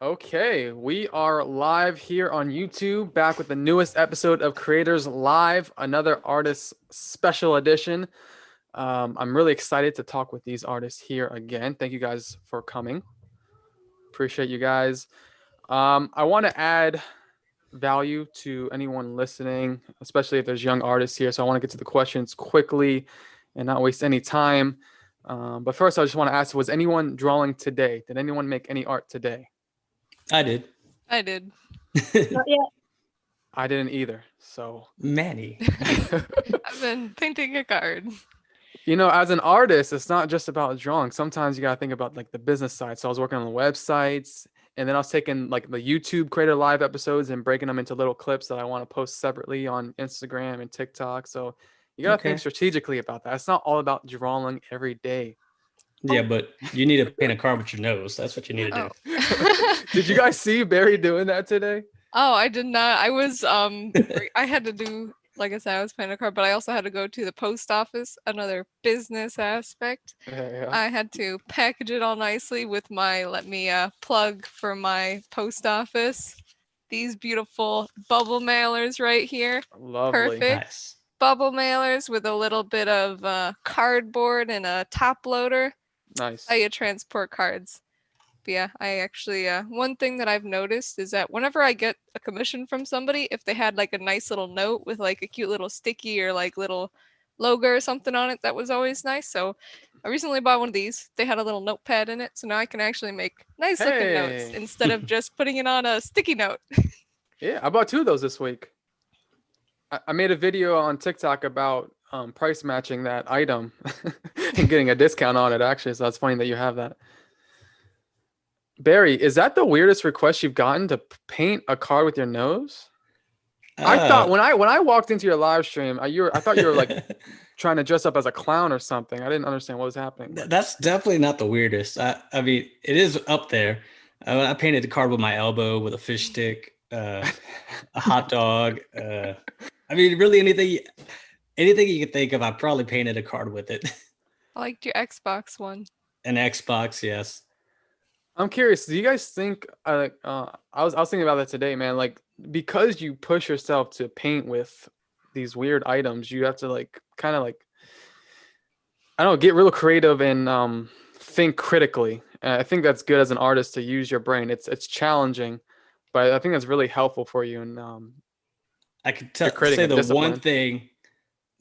Okay, we are live here on YouTube, back with the newest episode of Creators Live, another artist special edition. I'm really excited to talk with these artists here again. Thank you guys for coming. Appreciate you guys. I want to add value to anyone listening, especially if there's young artists here. So I want to get to the questions quickly and not waste any time. But first, I just want to ask, was anyone drawing today? Did anyone make any art today? I did. I did. Not yet. I didn't either. So, Manny. I've been painting a card. as an artist, it's not just about drawing. Sometimes you got to think about like the business side. So I was working on the websites, and then I was taking like the YouTube Creator Live episodes and breaking them into little clips that I want to post separately on Instagram and TikTok. So you got to think strategically about that. It's not all about drawing every day. Yeah, but you need to paint a card with your nose. That's what you need to do. Did you guys see Barry doing that today? Oh, I did not. I was I had to do, like I said, I was painting a card, but I also had to go to the post office, another business aspect. Yeah. I had to package it all nicely with my let me plug for my post office. These beautiful bubble mailers right here. Lovely. Perfect. Nice. Bubble mailers with a little bit of cardboard and a top loader. Nice. How you transport cards. But yeah, I actually one thing that I've noticed is that whenever I get a commission from somebody, if they had like a nice little note with like a cute little sticky or like little logo or something on it, that was always nice. So I recently bought one of these. They had a little notepad in it, so now I can actually make nice looking notes Hey. instead of just putting it on a sticky note. Yeah, I bought 2 of those this week. I made a video on TikTok about price matching that item and getting a discount on it, actually. So that's funny that you have that. Barry, is that the weirdest request you've gotten, to paint a card with your nose? I thought when I walked into your live stream, I thought you were like trying to dress up as a clown or something. I didn't understand what was happening. That's definitely not the weirdest. I mean, it is up there. I painted a card with my elbow, with a fish stick, a hot dog. I mean, really anything you can think of, I probably painted a card with it. I liked your Xbox one. An Xbox, yes. I'm curious. Do you guys think? I was thinking about that today, man. Like, because you push yourself to paint with these weird items, you have to like kind of like, I don't know, get real creative and think critically. And I think that's good as an artist, to use your brain. It's challenging, but I think that's really helpful for you. And I could You're creating say a the discipline. one thing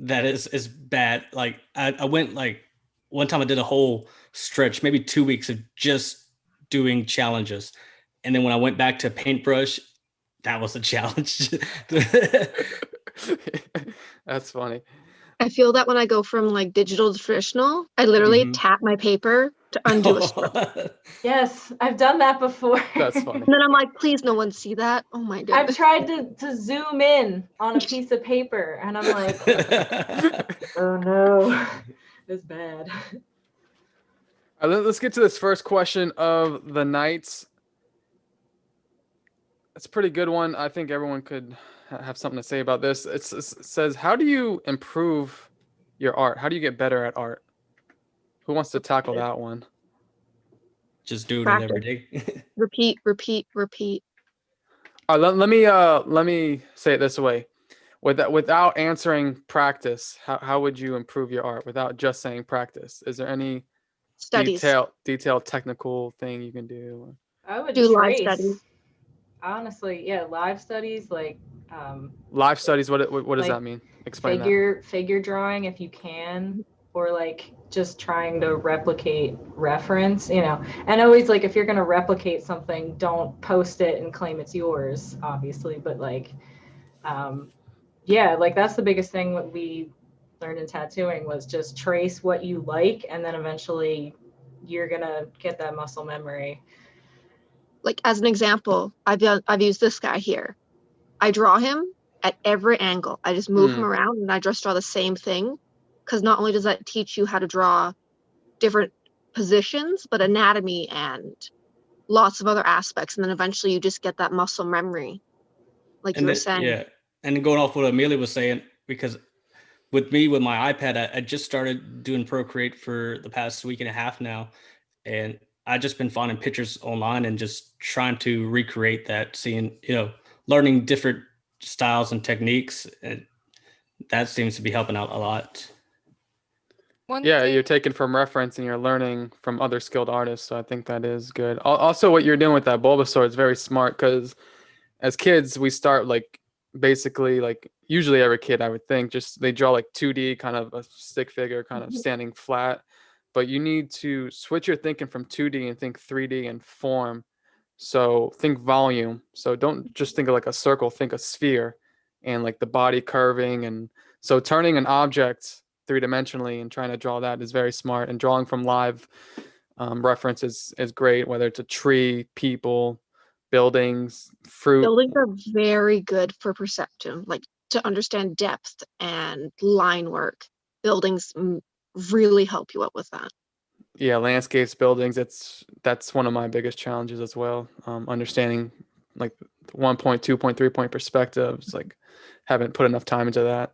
that is bad. Like I went like one time I did a whole stretch, maybe 2 weeks of just doing challenges. And then when I went back to paintbrush, that was a challenge. That's funny. I feel that when I go from like digital to traditional, I literally Mhm. tap my paper to undo a stroke. Yes, I've done that before. That's funny. And then I'm like, please no one see that. Oh my I've goodness. tried to zoom in on a piece of paper and I'm like, oh no, it's bad. All right, let's get to this first question of the night. It's a pretty good one. I think everyone could have something to say about this. It says, how do you improve your art? How do you get better at art? Who wants to tackle that one? Just doing Practice. it every day. Repeat, repeat, repeat. All right, let me say it this way. Without answering practice, how would you improve your art without just saying practice? Is there any Studies. detailed technical thing you can do? I would Do live trace. studies. Honestly, yeah, live studies, like Live studies, what does like that mean? Explain that. figure drawing if you can, or like just trying to replicate reference, and always like if you're going to replicate something, don't post it and claim it's yours, obviously, but like yeah, like that's the biggest thing that we learned in tattooing, was just trace what you like, and then eventually you're gonna get that muscle memory. Like as an example, I've used this guy here. I draw him at every angle. I just move him around and I just draw the same thing. Because not only does that teach you how to draw different positions, but anatomy and lots of other aspects. And then eventually you just get that muscle memory, like you were saying. Yeah. And going off what Amelia was saying, because with me, with my iPad, I just started doing Procreate for the past week and a half now. And I just been finding pictures online and just trying to recreate that, seeing, learning different styles and techniques. And that seems to be helping out a lot. One Yeah, thing, you're taking from reference and you're learning from other skilled artists. So I think that is good. Also, what you're doing with that Bulbasaur is very smart because as kids, we start like basically like usually every kid, I would think, just they draw like 2D kind of a stick figure kind of standing flat. But you need to switch your thinking from 2D and think 3D and form. So think volume. So don't just think of like a circle, think a sphere and like the body curving. And so turning an object three-dimensionally and trying to draw that is very smart. And drawing from live references is great, whether it's a tree, people, buildings, fruit. Buildings are very good for perception, like to understand depth and line work. Buildings really help you out with that. Yeah, landscapes, buildings. That's one of my biggest challenges as well. Understanding like 1 point, 2 point, 3 point perspectives. Like haven't put enough time into that.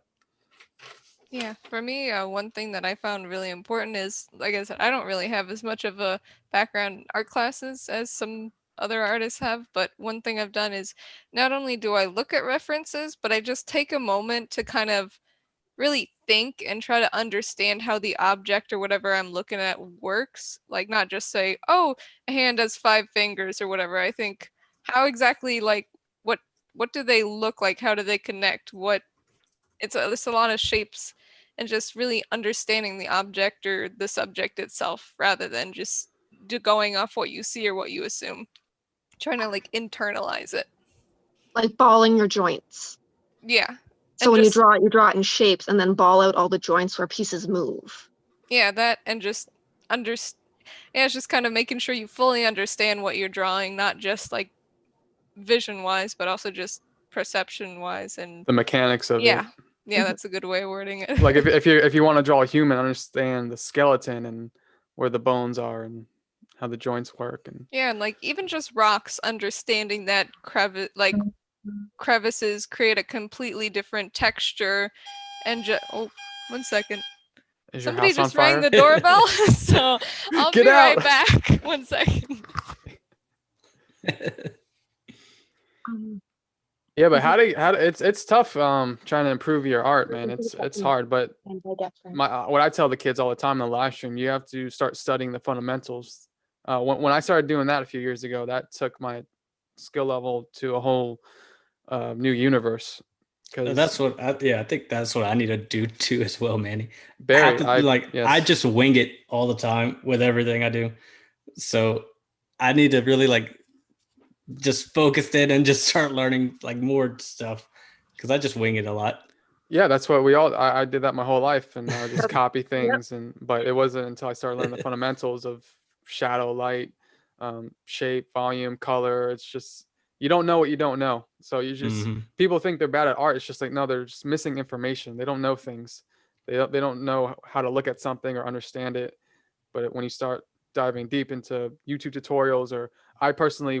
yeah, for me, one thing that I found really important is, like I said, I don't really have as much of a background in art classes as some other artists have, but one thing I've done is not only do I look at references, but I just take a moment to kind of really think and try to understand how the object or whatever I'm looking at works. Like not just say, oh, a hand has 5 fingers or whatever. I think how exactly like what do they look like? How do they connect? It's a lot of shapes and just really understanding the object or the subject itself rather than just going off what you see or what you assume. Trying to like internalize it. Like balling your joints. Yeah. So when you draw it in shapes and then ball out all the joints where pieces move. Yeah, that and just it's just kind of making sure you fully understand what you're drawing, not just like vision wise, but also just perception wise and The mechanics of it. yeah. Yeah, that's a good way of wording it. Like if you want to draw a human, understand the skeleton and where the bones are and how the joints work. And yeah, and like even just rocks, understanding that crevices create a completely different texture and oh, 1 second. is your Somebody house on just rang fire? the doorbell, so I'll Get be out. right back. 1 second. Yeah, but how do it's tough trying to improve your art, man. It's hard, but what I tell the kids all the time in the live stream, you have to start studying the fundamentals. When I started doing that a few years ago, that took my skill level to a whole new universe. Because That's what I think that's what I need to do too as well, Manny. Barry, I just wing it all the time with everything I do. So I need to really like just focus in and just start learning like more stuff because I just wing it a lot. Yeah, that's what I did that my whole life, and I would just copy things. But it wasn't until I started learning the fundamentals of shadow, light, shape, volume, color. It's just you don't know what you don't know. So you just people think they're bad at art. It's just like no, they're just missing information. They don't know things. They don't know how to look at something or understand it. But when you start diving deep into YouTube tutorials, or I personally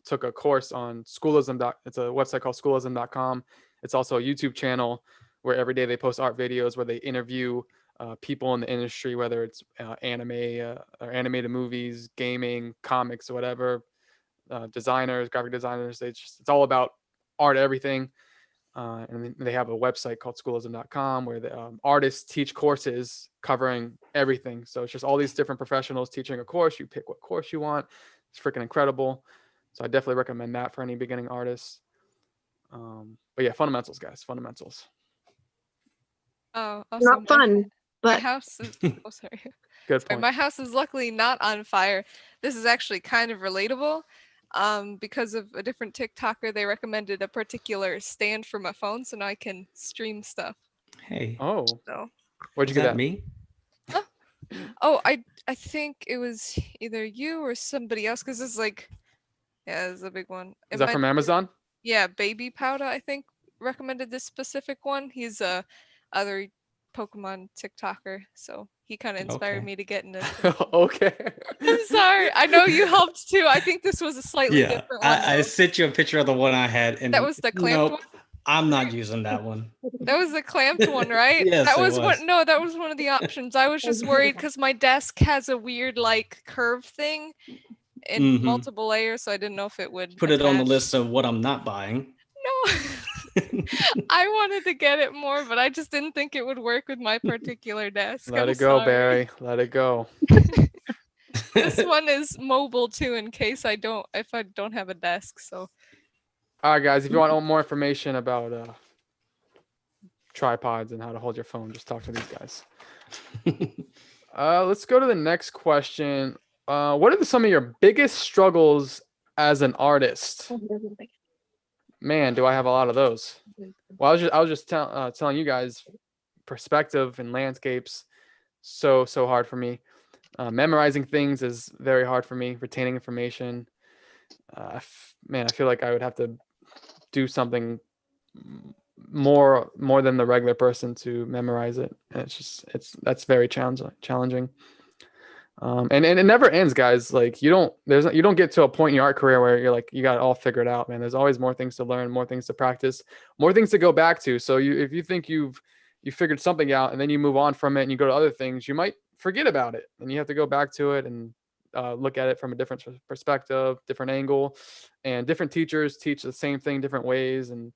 took a course on Schoolism. It's a website called Schoolism.com. It's also a YouTube channel where every day they post art videos where they interview people in the industry, whether it's anime or animated movies, gaming, comics, or whatever, designers, graphic designers. It's all about art, everything. And they have a website called schoolism.com where the artists teach courses covering everything. So it's just all these different professionals teaching a course. You pick what course you want. It's freaking incredible. So I definitely recommend that for any beginning artists. But yeah, fundamentals, guys, fundamentals. Oh, also Not fun, my but house is sorry. Good Sorry, point. my house is luckily not on fire. This is actually kind of relatable. Because of a different TikToker, they recommended a particular stand for my phone, so now I can stream stuff. Hey, Oh, So, where'd you is get that that? me? oh, I think it was either you or somebody else, because it's like, yeah, it's a big one. Is that from Amazon? Yeah, Baby Powder, I think, recommended this specific one. He's a other Pokemon TikToker, so he kind of inspired Okay. me to get into. Okay. I'm sorry. I know you helped too. I think this was a slightly Yeah, different one. I sent you a picture of the one I had, and That was the clamped one? I'm not using that one. That was the clamped one, right? Yes, that it was was. one. No, that was one of the options. I was just worried because my desk has a weird like curve thing in Mhm. multiple layers, so I didn't know if it would Put it on the attach. list of what I'm not buying. No, I wanted to get it more, but I just didn't think it would work with my particular desk. Let I'm it go, sorry. Barry. Let it go. This one is mobile too, in case if I don't have a desk. So All right, guys. If you want more information about tripods and how to hold your phone, just talk to these guys. Let's go to the next question. What are some of your biggest struggles as an artist? Man, do I have a lot of those. Well, I was just telling you guys, perspective and landscapes, so hard for me. Memorizing things is very hard for me. Retaining information, man, I feel like I would have to do something more than the regular person to memorize it. And that's very challenging. And it never ends, guys. Like you don't get to a point in your art career where you're like you got it all figured out, man. There's always more things to learn, more things to practice, more things to go back to. So if you think you figured something out and then you move on from it and you go to other things, you might forget about it, and you have to go back to it and look at it from a different perspective, different angle, and different teachers teach the same thing different ways, and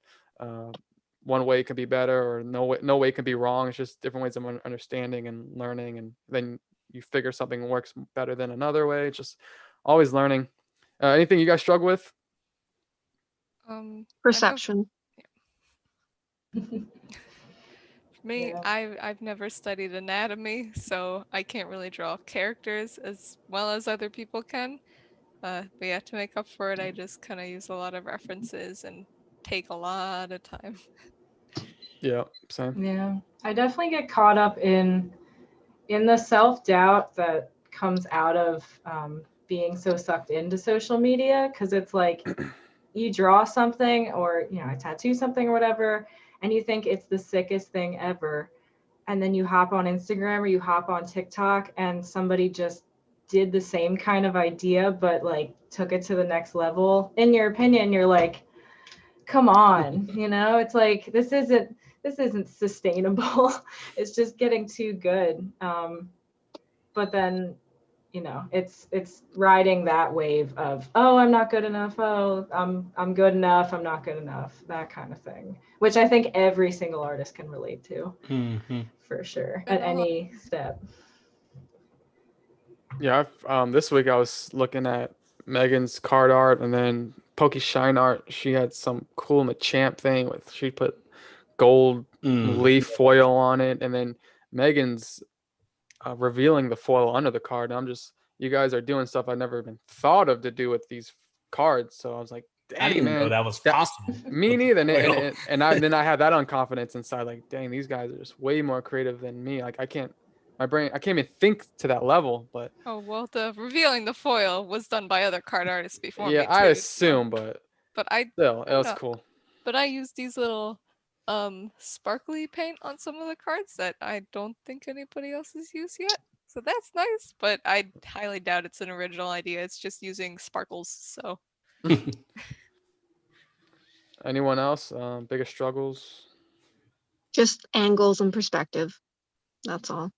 one way can be better or no way can be wrong. It's just different ways of understanding and learning, and then you figure something works better than another way. It's just always learning. Anything you guys struggle with? I know Perception. for me, Yeah. I've never studied anatomy, so I can't really draw characters as well as other people can. But yeah, to make up for it, I just kind of use a lot of references and take a lot of time. Yeah, same. Yeah, I definitely get caught up in the self-doubt that comes out of being so sucked into social media, because it's like you draw something or I tattoo something or whatever, and you think it's the sickest thing ever, and then you hop on Instagram or you hop on TikTok and somebody just did the same kind of idea but like took it to the next level. In your opinion, you're like, come on, it's like this isn't sustainable. It's just getting too good. But then it's riding that wave of, oh, I'm not good enough, oh, I'm good enough, I'm not good enough, that kind of thing, which I think every single artist can relate to. Mhm. For sure, Been at a lot. any step. Yeah, this week I was looking at Megan's card art, and then Pokey Shine art. She had some cool Machamp thing with she put gold leaf foil on it, and then Megan's revealing the foil under the card. And you guys are doing stuff I've never even thought of to do with these cards. So I was like, I dang, didn't know man, that was possible. me neither. Foil. Then I had that unconfidence inside, like, dang, these guys are just way more creative than me. Like I can't even think to that level. But Oh well, the revealing the foil was done by other card artists before yeah, me I too. assume, but But I still, it don't was know. cool. But I use these little sparkly paint on some of the cards that I don't think anybody else has used yet. So that's nice, but I highly doubt it's an original idea. It's just using sparkles. So Anyone else? Biggest struggles? Just angles and perspective. That's all.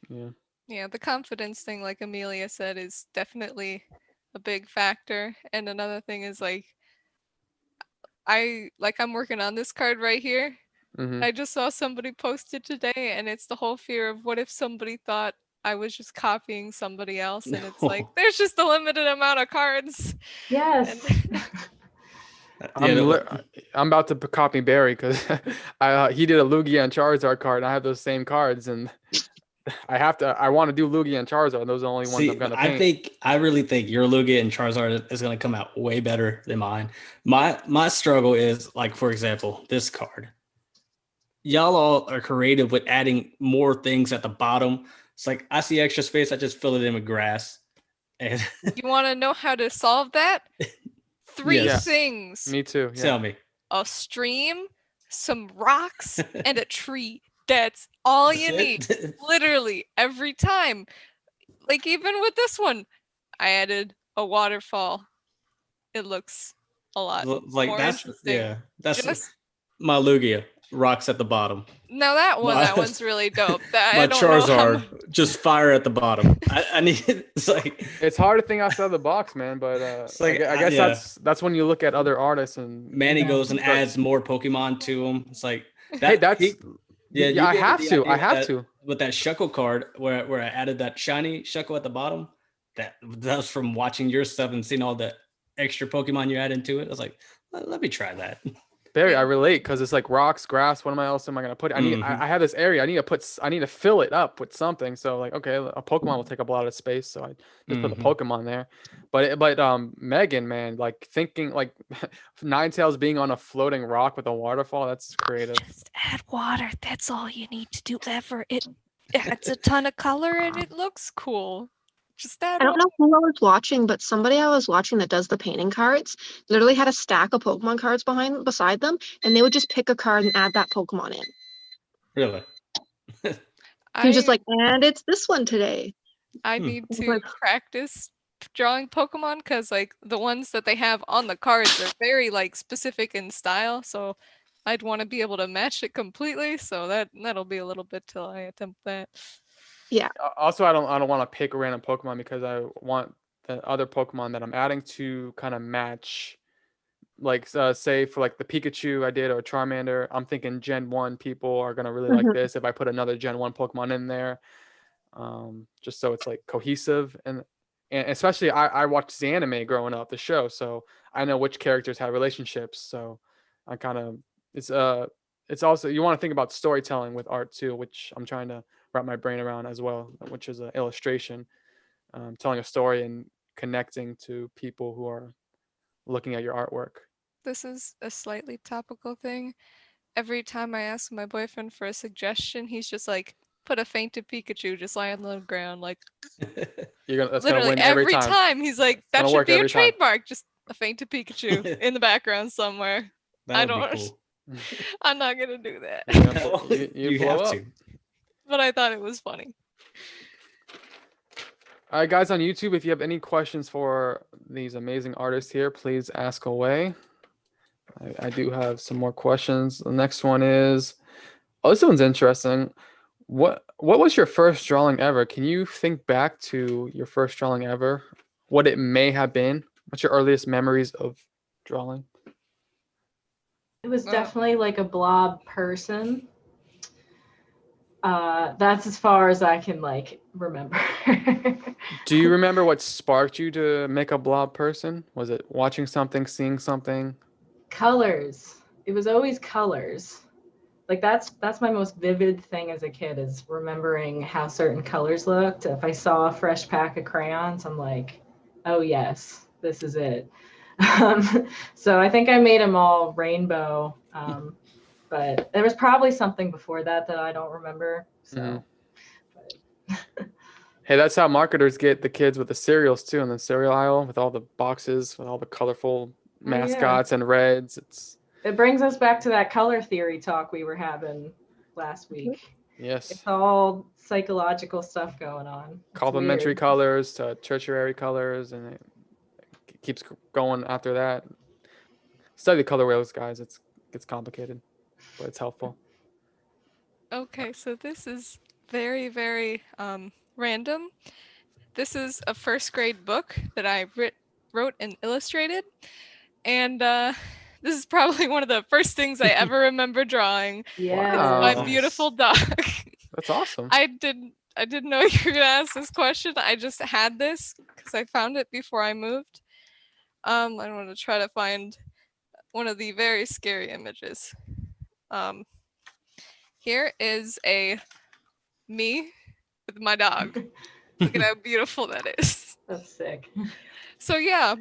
Yeah. yeah, the confidence thing, like Amelia said, is definitely a big factor. And another thing is I'm working on this card right here. Mm-hmm. I just saw somebody post it today, and it's the whole fear of what if somebody thought I was just copying somebody else, and it's like No. there's just a limited amount of cards. Yes. Yeah, I'm about to copy Barry because he did a Lugia and Charizard card, and I have those same cards, and I want to do Lugia and Charizard. Those are the only ones I'm gonna paint. I really think your Lugia and Charizard is gonna come out way better than mine. My struggle is, like, for example, this card. Y'all all are creative with adding more things at the bottom. It's like I see extra space, I just fill it in with grass. And You want to know how to solve that? Three Yes. things: Me too. Yeah. Tell me. a stream, some rocks, and a tree. That's all you need. Literally every time. Like even with this one, I added a waterfall. It looks a lot Like more that's interesting. that's Just My Lugia, rocks at the bottom. Now that My- one's really dope. That My I don't know how Charizard, just fire at the bottom. I need it's like It's hard to think outside the box, man. But It's like, I guess yeah. that's when you look at other artists and Manny goes and start- adds more Pokemon to him. It's like that. Hey, that's yeah. yeah. I gave me have the to. idea I have to. with that Shuckle card where I added that shiny Shuckle at the bottom. That was from watching your stuff and seeing all the extra Pokemon you add into it. I was like, let me try that. Barry, I relate because it's like rocks, grass. What else am I gonna put? I need. Mhm. I have this area. I need to fill it up with something. So like, okay, a Pokemon will take up a lot of space. So I just put the Mhm. Pokemon there. But Megan, man, like thinking like Ninetales being on a floating rock with a waterfall. That's creative. just add water. That's all you need to do ever. It adds a ton of color and it looks cool. Just add I don't water. know who I was watching, but somebody I was watching that does the painting cards literally had a stack of Pokemon cards beside them, and they would just pick a card and add that Pokemon in. Really? He was just like, and it's this one today. I Hmm. need was to like- practice drawing Pokemon because like the ones that they have on the cards are very like specific in style. So I'd want to be able to match it completely. So that'll be a little bit till I attempt that. Also, I don't want to pick a random Pokemon because I want the other Pokemon that I'm adding to kind of match. Like say for like the Pikachu I did or Charmander, I'm thinking Gen 1 people are gonna really like Mhm. this if I put another Gen 1 Pokemon in there. Just so it's like cohesive and especially I watched the anime growing up, the show, so I know which characters have relationships. So I kind of it's also you want to think about storytelling with art too, which I'm trying to wrap my brain around as well, which is an illustration, telling a story and connecting to people who are looking at your artwork. This is a slightly topical thing. Every time I ask my boyfriend for a suggestion, he's just like, put a fainted Pikachu just lie on the ground. Like That's literally gonna win every every time. he's like, that gonna should work be your every time." trademark. Just a fainted Pikachu in the background somewhere. That I would don't- be cool. I'm not gonna do that. You're gonna you You blow have up. to. But I thought it was funny. All right, guys on YouTube, if you have any questions for these amazing artists here, please ask away. I do have some more questions. The next one is, oh, this one's interesting. What was your first drawing ever? Can you think back to your first drawing ever? What it may have been? What's your earliest memories of drawing? It was Oh. definitely like a blob person. That's as far as I can like remember. Do you remember what sparked you to make a blob person? Was it watching something, seeing something? Colors. It was always colors. Like that's my most vivid thing as a kid is remembering how certain colors looked. If I saw a fresh pack of crayons, I'm like, oh yes, this is it. So I think I made them all rainbow. But there was probably something before that I don't remember. So Hey, that's how marketers get the kids with the cereals too, in the cereal aisle with all the boxes with all the colorful yeah. mascots and reds. it brings us back to that color theory talk we were having last week. Yes, It's all psychological stuff going on. It's complementary weird. colors to tertiary colors, and it keeps going after that. Study the color wheels, guys. It gets complicated, but it's helpful. Okay, so this is very, very random. This is a first grade book that I wrote and illustrated. And this is probably one of the first things I ever remember drawing. Yeah. Wow. My Nice. beautiful dog. That's awesome. I didn't know you were gonna ask this question. I just had this because I found it before I moved. I want to try to find one of the very scary images. Here is a me with my dog. Look at how beautiful that is. That's sick. So yeah,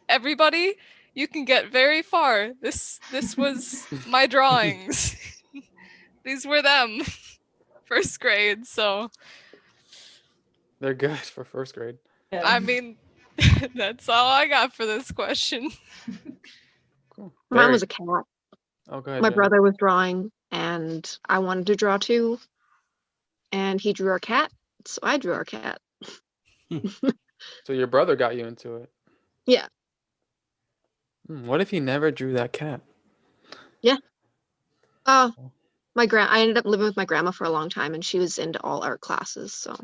everybody, you can get very far. This was my drawings. These were them. First grade, so They're good for first grade. Yeah. I mean that's all I got for this question. Cool. Mine Very- was a cat. Oh, go ahead. My Jen. brother was drawing, and I wanted to draw too. And he drew our cat, so I drew our cat. So your brother got you into it. Yeah. What if he never drew that cat? I ended up living with my grandma for a long time, and she was into all art classes, so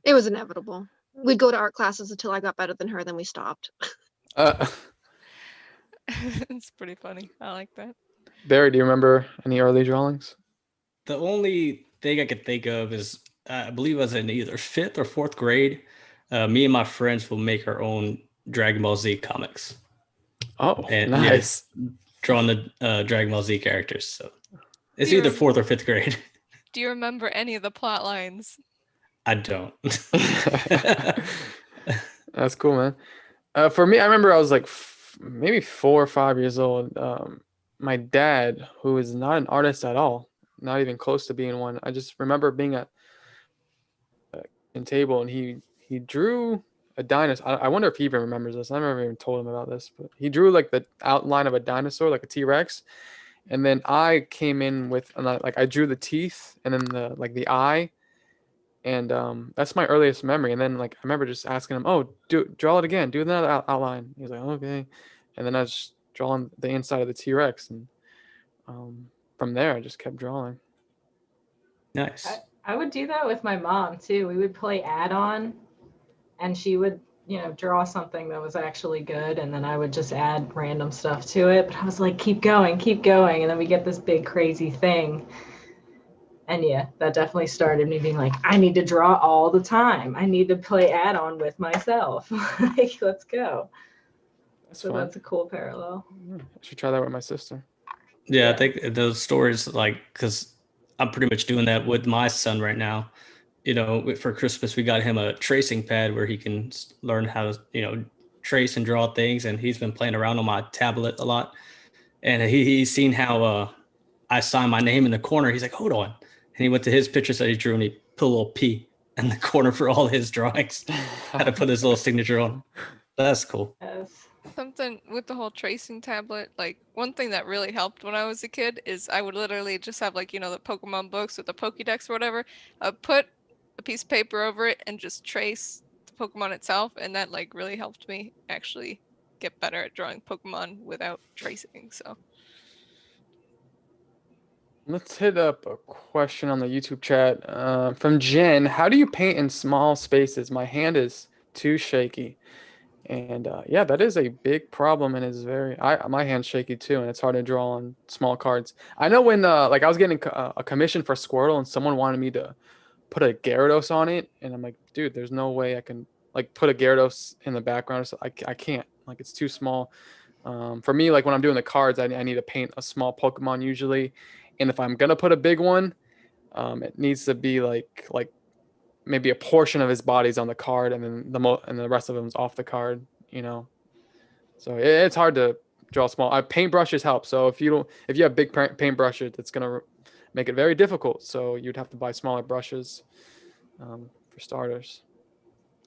it was inevitable. We'd go to art classes until I got better than her, then we stopped. Uh, It's pretty funny. I like that. Barry, do you remember any early drawings? The only thing I could think of is I believe I was in either 5th or 4th grade. Me and my friends will make our own Dragon Ball Z comics, Oh, and nice. drawing the Dragon Ball Z characters. So it's Do you either rem- 4th or 5th grade. Do you remember any of the plot lines? I don't. That's cool, man. For me, I remember I was like maybe 4 or 5 years old. My dad, who is not an artist at all, not even close to being one. I just remember being at a kitchen table, and he drew a dinosaur. I wonder if he even remembers this. I never even told him about this, but he drew like the outline of a dinosaur, like a T-Rex, and then I came in with and I drew the teeth and then the eye, and that's my earliest memory. And then like I remember just asking him, "Oh, draw it again. Do another outline." He's like, "Okay," and then I was just drawing the inside of the T-Rex, and from there I just kept drawing. Nice. I would do that with my mom too. We would play add-on, and she would, draw something that was actually good, and then I would just add random stuff to it. But I was like, keep going, and then we get this big crazy thing. And yeah, that definitely started me being like, I need to draw all the time. I need to play add-on with myself. Like, let's go. That's So fun. that's a cool parallel. I should try that with my sister. Yeah, Yeah. I think those stories, like, because I'm pretty much doing that with my son right now. For Christmas, we got him a tracing pad where he can learn how to, trace and draw things. And he's been playing around on my tablet a lot. And he's seen how I sign my name in the corner. He's like, hold on. And he went to his pictures that he drew and he put a little P in the corner for all his drawings. Had to put his little signature on. That's cool. Yes. Something with the whole tracing tablet, like one thing that really helped when I was a kid is I would literally just have like, the Pokemon books with the Pokédex or whatever. Put a piece of paper over it and just trace the Pokemon itself, and that like really helped me actually get better at drawing Pokemon without tracing. So Let's hit up a question on the YouTube chat from Jen. How do you paint in small spaces? My hand is too shaky. And yeah, that is a big problem, and is my hand's shaky too, and it's hard to draw on small cards. I know when like I was getting a commission for Squirtle, and someone wanted me to put a Gyarados on it, and I'm like, dude, there's no way I can like put a Gyarados in the background. So I can't, like, it's too small. For me, like when I'm doing the cards, I need to paint a small Pokemon usually, and if I'm gonna put a big one, it needs to be like maybe a portion of his body's on the card, and then the rest of him's off the card. So it's hard to draw small. Paintbrushes help. So if you have big paintbrushes, it's gonna make it very difficult. So you'd have to buy smaller brushes for starters.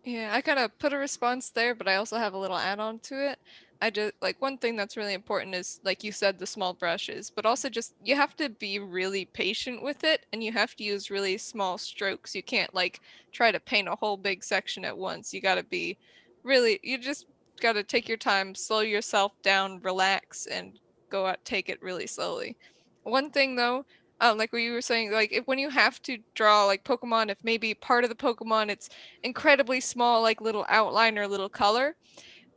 yeah, I kind of put a response there, but I also have a little add-on to it. I just like one thing that's really important is, like you said, the small brushes, but also just you have to be really patient with it, and you have to use really small strokes. You can't like try to paint a whole big section at once. You got to be you just got to take your time, slow yourself down, relax, and go out, take it really slowly. One thing though, like what you were saying, like when you have to draw like Pokemon, if maybe part of the Pokemon it's incredibly small, like little outline or little color,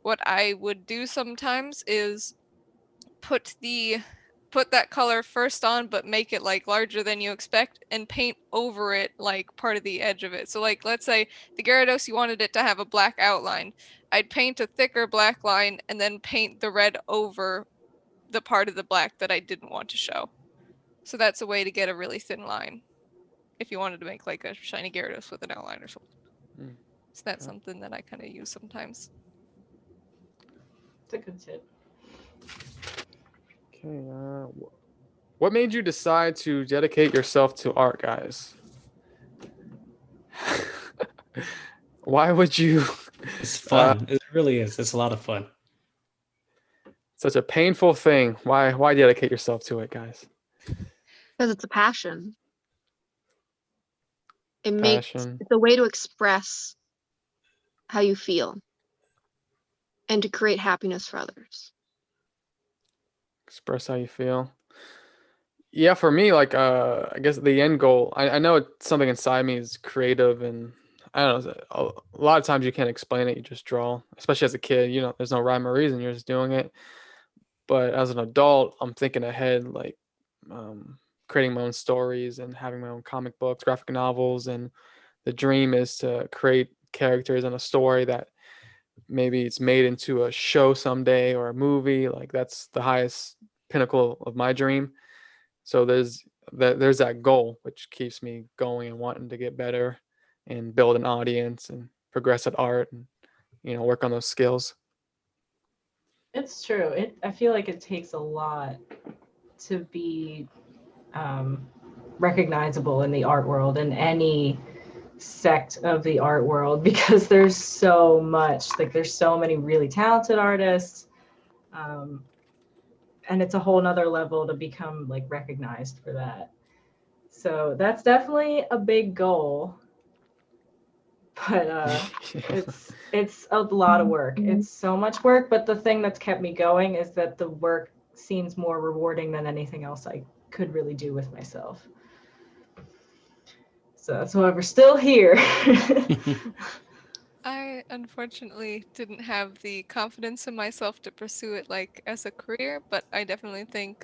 what I would do sometimes is put the put that color first on, but make it like larger than you expect, and paint over it like part of the edge of it. So like let's say the Gyarados, you wanted it to have a black outline. I'd paint a thicker black line and then paint the red over the part of the black that I didn't want to show. So that's a way to get a really thin line if you wanted to make like a shiny Gyarados with an outline or something. Mm. So that's Yeah. something that I kind of use sometimes. It's a good tip. Okay. What made you decide to dedicate yourself to art, guys? Why would you? It's fun. It really is. It's a lot of fun. Such a painful thing. Why dedicate yourself to it, guys? Because it's a passion. Passion. It's a way to express how you feel and to create happiness for others. Express how you feel. Yeah, for me, like I guess the end goal. I know it's something inside me is creative, and I don't know. A lot of times you can't explain it. You just draw, especially as a kid. You know, there's no rhyme or reason. You're just doing it. But as an adult, I'm thinking ahead, like um, creating my own stories and having my own comic books, graphic novels, and the dream is to create characters and a story that maybe it's made into a show someday or a movie. Like that's the highest pinnacle of my dream. So there's that goal which keeps me going and wanting to get better and build an audience and progress at art and work on those skills. It's true. I feel like it takes a lot to be recognizable in the art world, in any sect of the art world, because there's so much, like there's so many really talented artists, and it's a whole nother level to become like recognized for that. So that's definitely a big goal, but it's a lot of work. It's so much work, but the thing that's kept me going is that the work seems more rewarding than anything else I could really do with myself. So that's why we're still here. I unfortunately didn't have the confidence in myself to pursue it like as a career, but I definitely think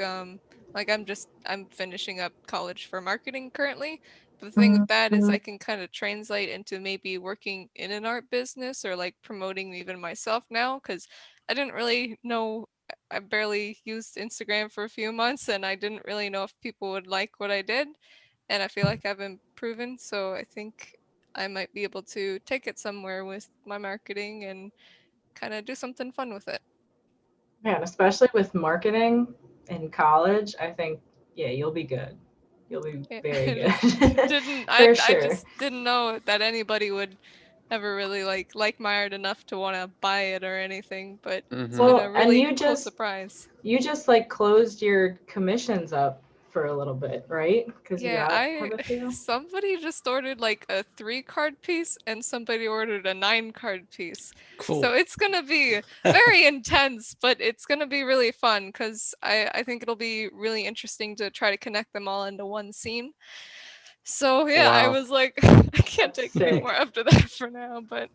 like I'm finishing up college for marketing currently. But the thing with that is I can kind of translate into maybe working in an art business or like promoting even myself now, because I didn't really know. I barely used Instagram for a few months and I didn't really know if people would like what I did. And I feel like I've improved, so I think I might be able to take it somewhere with my marketing and kind of do something fun with it. Yeah, and especially with marketing in college, I think, yeah, you'll be good. You'll be Yeah, very I good. just didn't For I sure. just didn't know that anybody would ever really like my art enough to want to buy it or anything, but it's been a Well, and really cool surprise. you just like closed your commissions up for a little bit, right? Because you Yeah, have a few. somebody just ordered like a 3 card piece and somebody ordered a 9 card piece. Cool. So it's gonna be very intense, but it's gonna be really fun because I think it'll be really interesting to try to connect them all into one scene. So yeah, I Wow. was like, I can't That's take it anymore sick. after that for now. But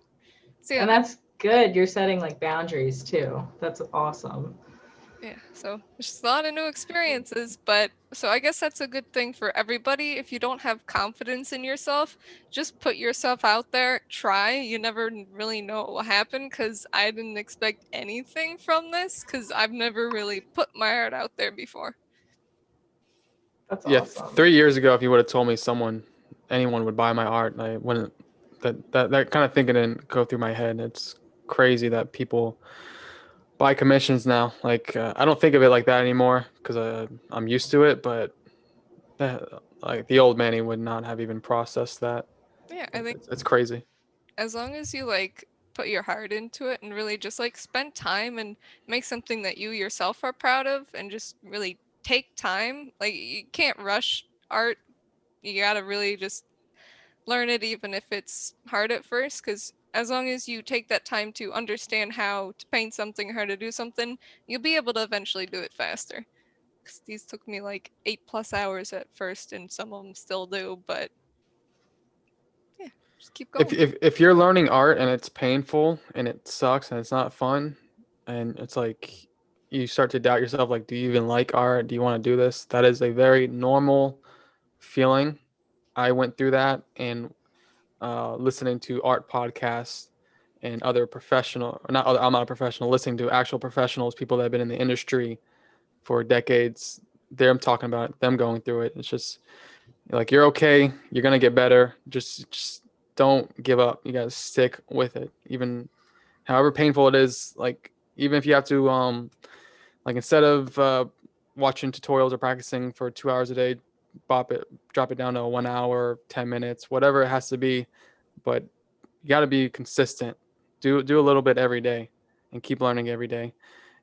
so And yeah, that's good. You're setting like boundaries too. That's awesome. yeah, so it's just a lot of new experiences, but so I guess that's a good thing for everybody. If you don't have confidence in yourself, just put yourself out there, try. You never really know what will happen, because I didn't expect anything from this because I've never really put my art out there before. That's Yeah, awesome. 3 years ago, if you would have told me anyone would buy my art, I wouldn't. That kind of thinking didn't go through my head. It's crazy that people buy commissions now. Like I don't think of it like that anymore because I'm used to it. But like the old Manny would not have even processed that. Yeah, I think It's crazy. as long as you like put your heart into it and really just like spend time and make something that you yourself are proud of and just really take time, like you can't rush art. You got to really just learn it even if it's hard at first, because as long as you take that time to understand how to paint something, how to do something, you'll be able to eventually do it faster. 'Cause these took me like 8+ hours at first and some of them still do, but yeah, just keep If going. if if you're learning art and it's painful and it sucks and it's not fun, and it's like you start to doubt yourself, like, do you even like art? Do you want to do this? That is a very normal feeling. I went through that, and listening to art podcasts and other professional, or not other, I'm not a professional, listening to actual professionals, people that have been in the industry for decades. They're talking about them going through it. It's just like you're okay, you're gonna get better. Just don't give up. You gotta stick with it, even however painful it is. Like even if you have to like instead of watching tutorials or practicing for 2 hours a day, drop it down to 1 hour, 10 minutes, whatever it has to be. But you got to be consistent. Do a little bit every day, and keep learning every day.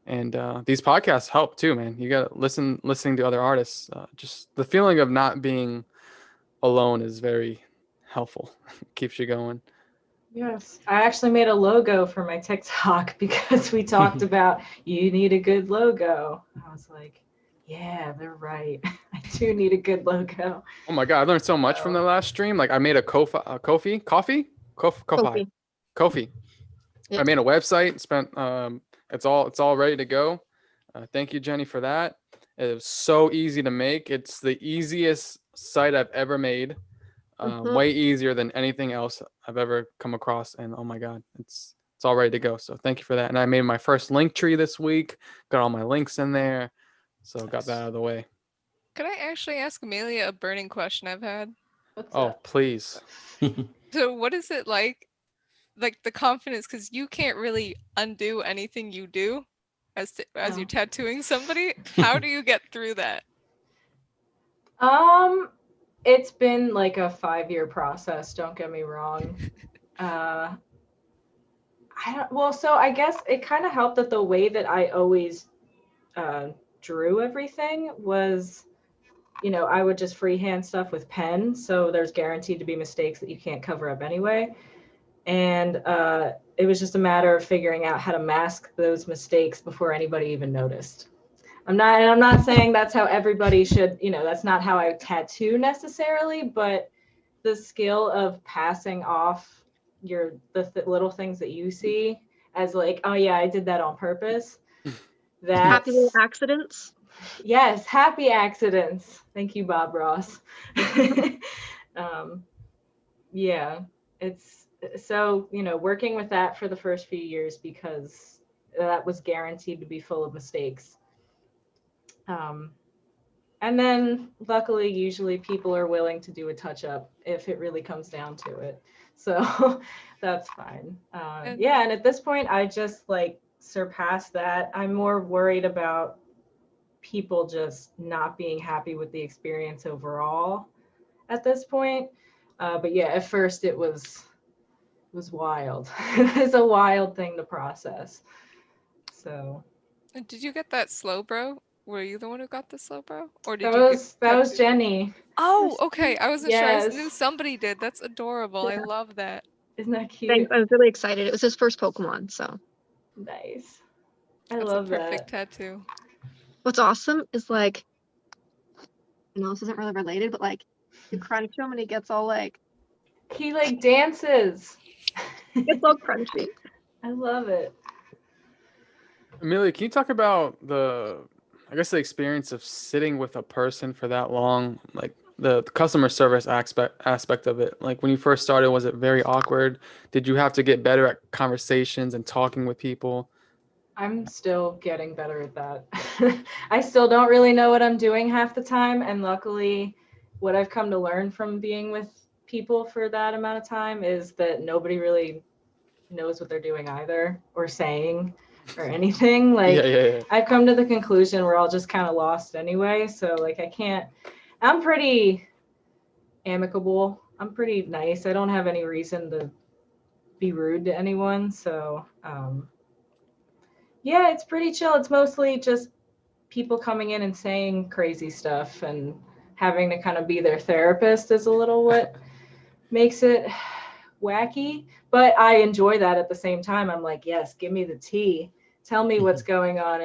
And these podcasts help too, man. You got to listening to other artists. Just the feeling of not being alone is very helpful. Keeps you going. Yes, I actually made a logo for my TikTok because we talked about you need a good logo. I was like, yeah, they're right. I do need a good logo. Oh my god, I learned so much from the last stream. Like I made a Kofi. Yeah. I made a website. Spent it's all ready to go. Thank you, Jenny, for that. It was so easy to make. It's the easiest site I've ever made. Way easier than anything else I've ever come across. And oh my god, it's all ready to go. So thank you for that. And I made my first link tree this week. Got all my links in there. So got that out of the way. Could I actually ask Amelia a burning question I've had? What's Oh, up? please. So what is it like the confidence, because you can't really undo anything you do as you're Oh. tattooing somebody. How do you get through that? It's been like a 5-year process, don't get me wrong. So I guess it kind of helped that the way that I always drew everything was, I would just freehand stuff with pen. So there's guaranteed to be mistakes that you can't cover up anyway. And it was just a matter of figuring out how to mask those mistakes before anybody even noticed. I'm not saying that's how everybody should, that's not how I tattoo necessarily, but the skill of passing off the little things that you see as like, oh yeah, I did that on purpose. Happy little That's accidents. yes, happy accidents. Thank you, Bob Ross. Yeah, it's so, working with that for the first few years because that was guaranteed to be full of mistakes. And then luckily, usually people are willing to do a touch up if it really comes down to it. So that's fine. Yeah, and at this point, I just like surpassed that. I'm more worried about people just not being happy with the experience overall at this point. But yeah, at first it was wild. It's a wild thing to process. So Did you get that slow bro? Were you the one who got the slow bro, or did that you get was tattooed? Jenny. Oh, okay. I wasn't sure. I knew Yes. somebody did. That's adorable. I Yeah. love that. Isn't that cute? Thanks. I was really excited. It was his first Pokemon, so. Nice. I That's love a perfect that. tattoo. What's awesome is like, this isn't really related, but like you crunch him and he gets all like He like dances. gets all crunchy. I love it. Amelia, can you talk about I guess the experience of sitting with a person for that long, like the customer service aspect of it? Like when you first started, was it very awkward? Did you have to get better at conversations and talking with people? I'm still getting better at that. I still don't really know what I'm doing half the time. And luckily, what I've come to learn from being with people for that amount of time is that nobody really knows what they're doing either or saying or anything. Like, Yeah. I've come to the conclusion we're all just kind of lost anyway. So, like, I'm pretty amicable. I'm pretty nice. I don't have any reason to be rude to anyone. So, yeah, it's pretty chill. It's mostly just people coming in and saying crazy stuff and having to kind of be their therapist is a little what makes it wacky. But I enjoy that at the same time. I'm like, yes, give me the tea. Tell me what's going on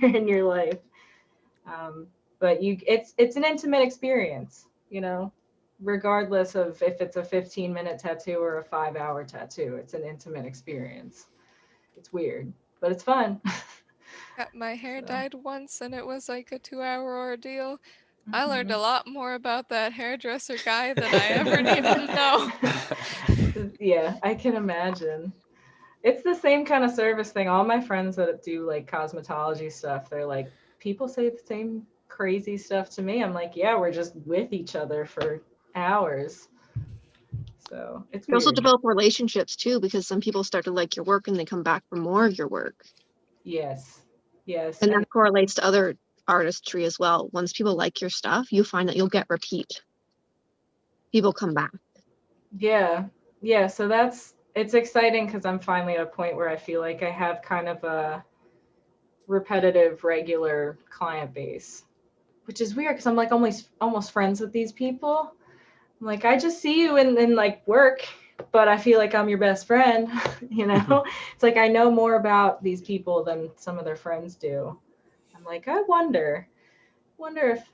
in your life. But it's an intimate experience, regardless of if it's a 15-minute tattoo or a 5-hour tattoo. It's an intimate experience. It's weird, but it's fun. Got my hair So. dyed once and it was like a 2-hour ordeal. I learned a lot more about that hairdresser guy than I ever needed to know. Yeah, I can imagine. It's the same kind of service thing. All my friends that do like cosmetology stuff, they're like, people say the same crazy stuff to me. I'm like, yeah, we're just with each other for hours. So it's You also weird. develop relationships too, because some people start to like your work and they come back for more of your work. Yes. And that correlates to other artistry as well. Once people like your stuff, you find that you'll get repeat. People come back. Yeah. So it's exciting because I'm finally at a point where I feel like I have kind of a repetitive, regular client base, which is weird because I'm like almost friends with these people. I'm like, I just see you in like work, but I feel like I'm your best friend, you know? It's like I know more about these people than some of their friends do. I'm like, I wonder if,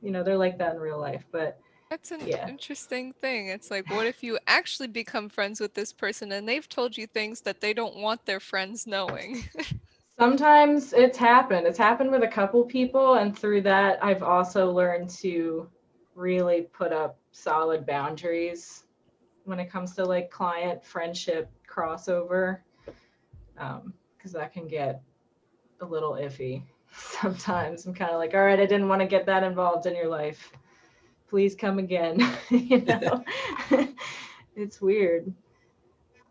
they're like that in real life. But That's an yeah. interesting thing. It's like, what if you actually become friends with this person and they've told you things that they don't want their friends knowing? Sometimes it's happened. It's happened with a couple people, and through that, I've also learned to really put up solid boundaries when it comes to like client friendship crossover, because that can get a little iffy sometimes. I'm kind of like, all right, I didn't want to get that involved in your life. Please come again. It's weird.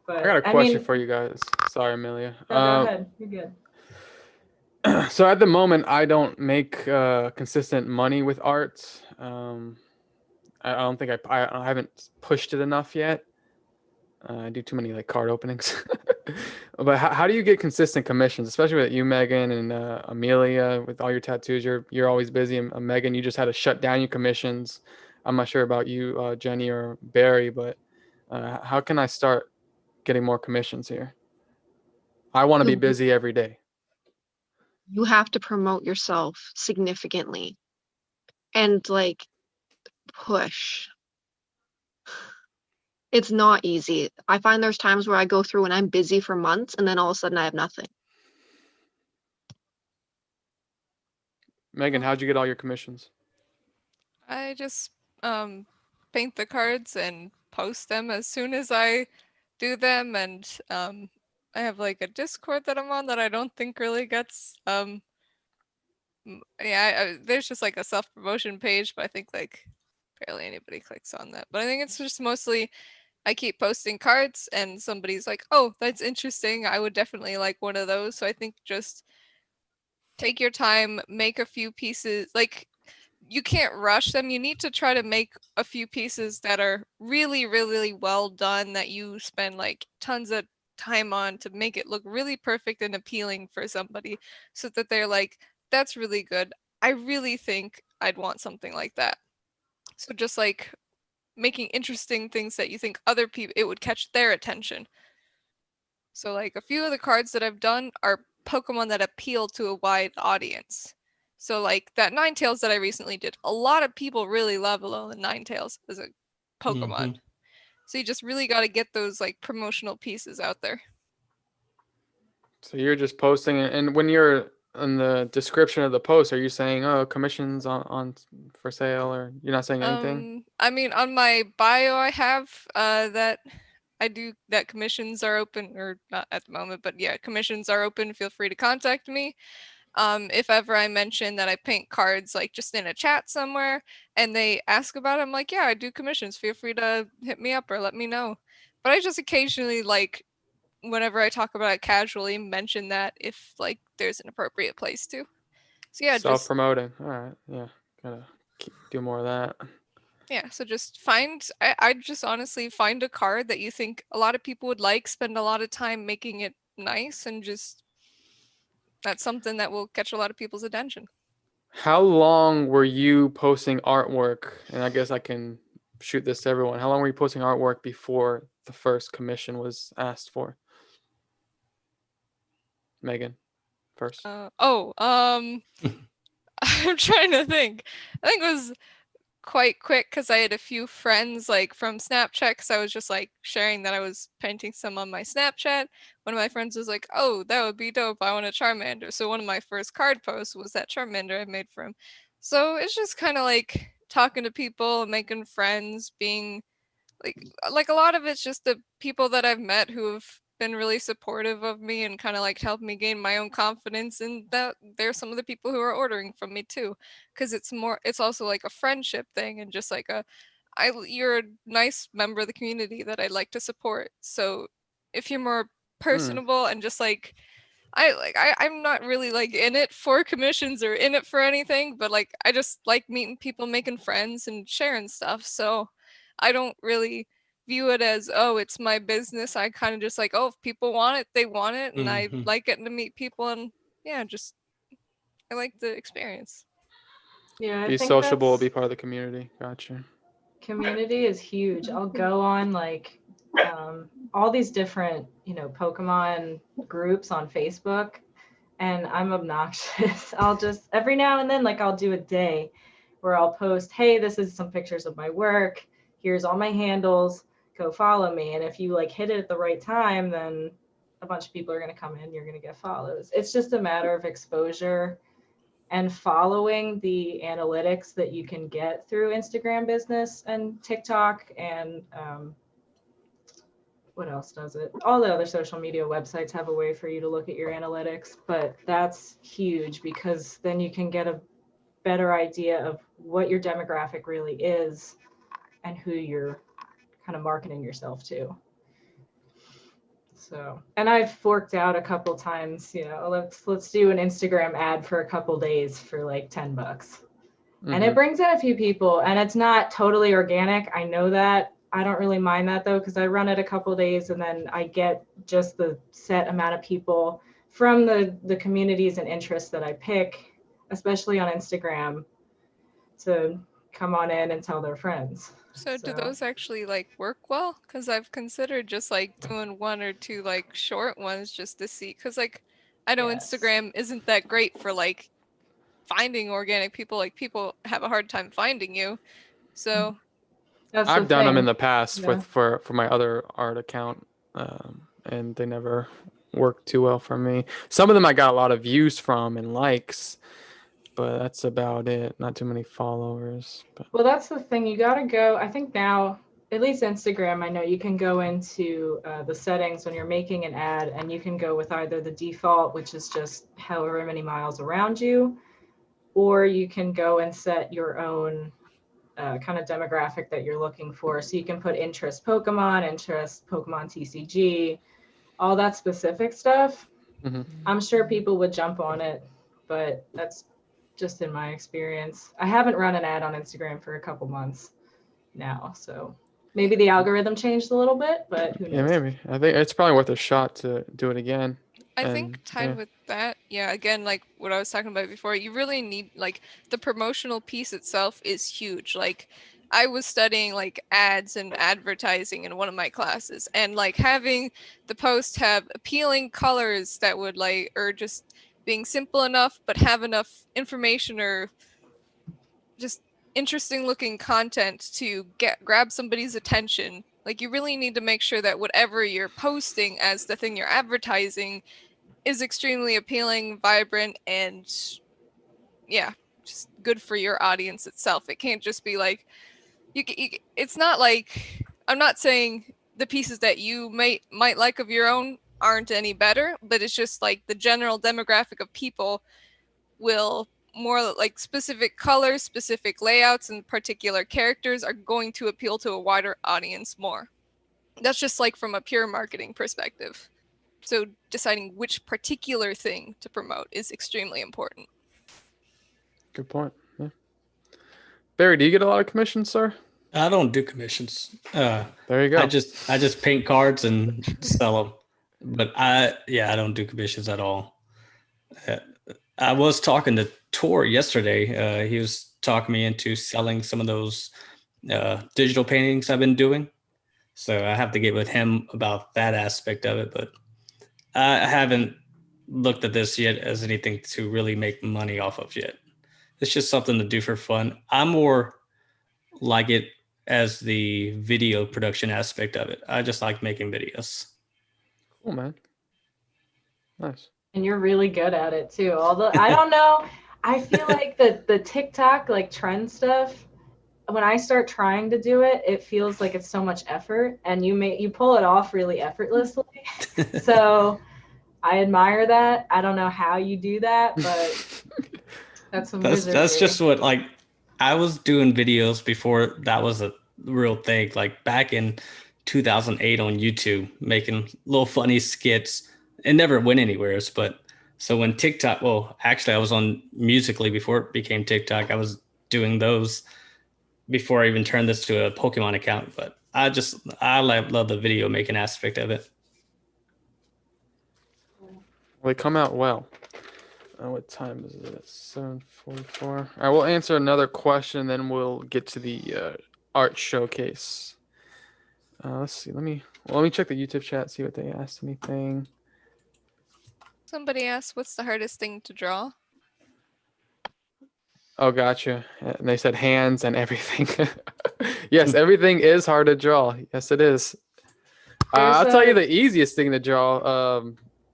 But I got a question for you guys. Sorry, Amelia. No, go ahead. You're good. So at the moment, I don't make consistent money with art. I don't think I haven't pushed it enough yet. I do too many like card openings. But how do you get consistent commissions, especially with you, Megan, and Amelia, with all your tattoos? You're always busy. And Megan, you just had to shut down your commissions. I'm not sure about you, Jenny or Barry, but how can I start getting more commissions here? I want to be busy every day. You have to promote yourself significantly and like push. It's not easy. I find there's times where I go through and I'm busy for months and then all of a sudden I have nothing. Megan, how'd you get all your commissions? I just paint the cards and post them as soon as I do them, and I have like a Discord that I'm on that I don't think really gets there's just like a self-promotion page, but I think like barely anybody clicks on that. But I think it's just mostly I keep posting cards and somebody's like, "Oh, that's interesting. I would definitely like one of those." So I think just take your time, make a few pieces. Like you can't rush them. You need to try to make a few pieces that are really, really well done, that you spend like tons of time on to make it look really perfect and appealing for somebody, so that they're like, that's really good. I really think I'd want something like that. So just like making interesting things that you think other people, it would catch their attention. So like a few of the cards that I've done are Pokemon that appeal to a wide audience. So like that Ninetales that I recently did, a lot of people really love Alolan Ninetales as a Pokemon. So you just really got to get those like promotional pieces out there. So you're just posting it, and when you're in the description of the post, are you saying, "Oh, commissions on for sale," or you're not saying anything? I mean, on my bio, I have that I do that commissions are open, or not at the moment, but yeah, commissions are open. Feel free to contact me. If ever I mention that I paint cards like just in a chat somewhere and they ask about it, I'm like, yeah, I do commissions. Feel free to hit me up or let me know. But I just occasionally, like, whenever I talk about it casually, mention that if like there's an appropriate place to. So yeah, just Self-promoting. All right. Yeah. Gotta do more of that. yeah, so just I just honestly find a card that you think a lot of people would like, spend a lot of time making it nice, and just that's something that will catch a lot of people's attention. How long were you posting artwork? And I guess I can shoot this to everyone. How long were you posting artwork before the first commission was asked for? Megan, first. I'm trying to think. I think it was quite quick because I had a few friends like from Snapchat, because I was just like sharing that I was painting some on my Snapchat. One of my friends was like, "Oh, that would be dope. I want a Charmander." So one of my first card posts was that Charmander I made for him. So it's just kind of like talking to people, making friends, being like a lot of it's just the people that I've met who have been really supportive of me and kind of like helped me gain my own confidence, and that there's some of the people who are ordering from me too, because it's also like a friendship thing, and just like you're a nice member of the community that I'd like to support. So if you're more personable and just like I'm not really like in it for commissions or in it for anything, but like I just like meeting people, making friends and sharing stuff. So I don't really view it as, oh, it's my business. I kind of just like, oh, if people want it, they want it, and I like getting to meet people, and yeah, just I like the experience. Yeah, I Be think sociable, that's be part of the community. Gotcha. community is huge. I'll go on like all these different, Pokemon groups on Facebook, and I'm obnoxious. I'll just every now and then, like, I'll do a day where I'll post, hey, this is some pictures of my work. Here's all my handles. Go follow me. And if you like hit it at the right time, then a bunch of people are going to come in. You're going to get follows. It's just a matter of exposure and following the analytics that you can get through Instagram business and TikTok and what else does it? All the other social media websites have a way for you to look at your analytics, but that's huge because then you can get a better idea of what your demographic really is and who you're kind of marketing yourself to. So, and I've forked out a couple times, let's do an Instagram ad for a couple days for like $10. And it brings in a few people, and it's not totally organic. I know that. I don't really mind that though, because I run it a couple days and then I get just the set amount of people from the communities and interests that I pick, especially on Instagram, to come on in and tell their friends. So do those actually like work well? Because I've considered just like doing one or two like short ones just to see. Because like I know Instagram isn't that great for like finding organic people. Like people have a hard time finding you. So I've done them in the past for my other art account, and they never worked too well for me. Some of them I got a lot of views from and likes, but that's about it. Not too many followers. But. Well, that's the thing. You got to go. I think now, at least Instagram, I know you can go into the settings when you're making an ad, and you can go with either the default, which is just however many miles around you, or you can go and set your own kind of demographic that you're looking for. So you can put interest Pokemon TCG, all that specific stuff. Mm-hmm. I'm sure people would jump on it, but that's just in my experience. I haven't run an ad on Instagram for a couple months now, so maybe the algorithm changed a little bit, but who knows? Yeah, maybe. I think it's probably worth a shot to do it again. I think tied with that, again, like what I was talking about before, you really need, like, the promotional piece itself is huge. Like, I was studying like ads and advertising in one of my classes, and like having the post have appealing colors that would like, or just being simple enough but have enough information or just interesting looking content to grab somebody's attention. Like, you really need to make sure that whatever you're posting as the thing you're advertising is extremely appealing, vibrant, and just good for your audience itself. It can't just be like it's not like, I'm not saying the pieces that you might like of your own aren't any better, but it's just like the general demographic of people will more like specific colors, specific layouts, and particular characters are going to appeal to a wider audience more. That's just like from a pure marketing perspective. So deciding which particular thing to promote is extremely important. Good point. Yeah. Barry, do you get a lot of commissions, sir? I don't do commissions. There you go. I just paint cards and sell them. But I don't do commissions at all. I was talking to Tor yesterday. He was talking me into selling some of those digital paintings I've been doing. So I have to get with him about that aspect of it. But I haven't looked at this yet as anything to really make money off of yet. It's just something to do for fun. I more like it as the video production aspect of it. I just like making videos. Cool, man. Nice. And you're really good at it too. Although I don't know, I feel like the TikTok like trend stuff, when I start trying to do it, it feels like it's so much effort, and you pull it off really effortlessly. So I admire that. I don't know how you do that, but that's just what, like, I was doing videos before that was a real thing, like back in 2008 on YouTube, making little funny skits. It never went anywhere, but so when TikTok, well, actually I was on Musical.ly before it became TikTok. I was doing those before I even turned this to a Pokemon account, but I love the video making aspect of it. They come out well. What time is it? 7:44. All right, we'll answer another question, then we'll get to the art showcase. Let's see. Let me check the YouTube chat. See what they asked. Anything? Somebody asked, "What's the hardest thing to draw?" Oh, gotcha. And they said hands and everything. Yes, everything is hard to draw. Yes, it is. There's I'll tell you a the easiest thing to draw.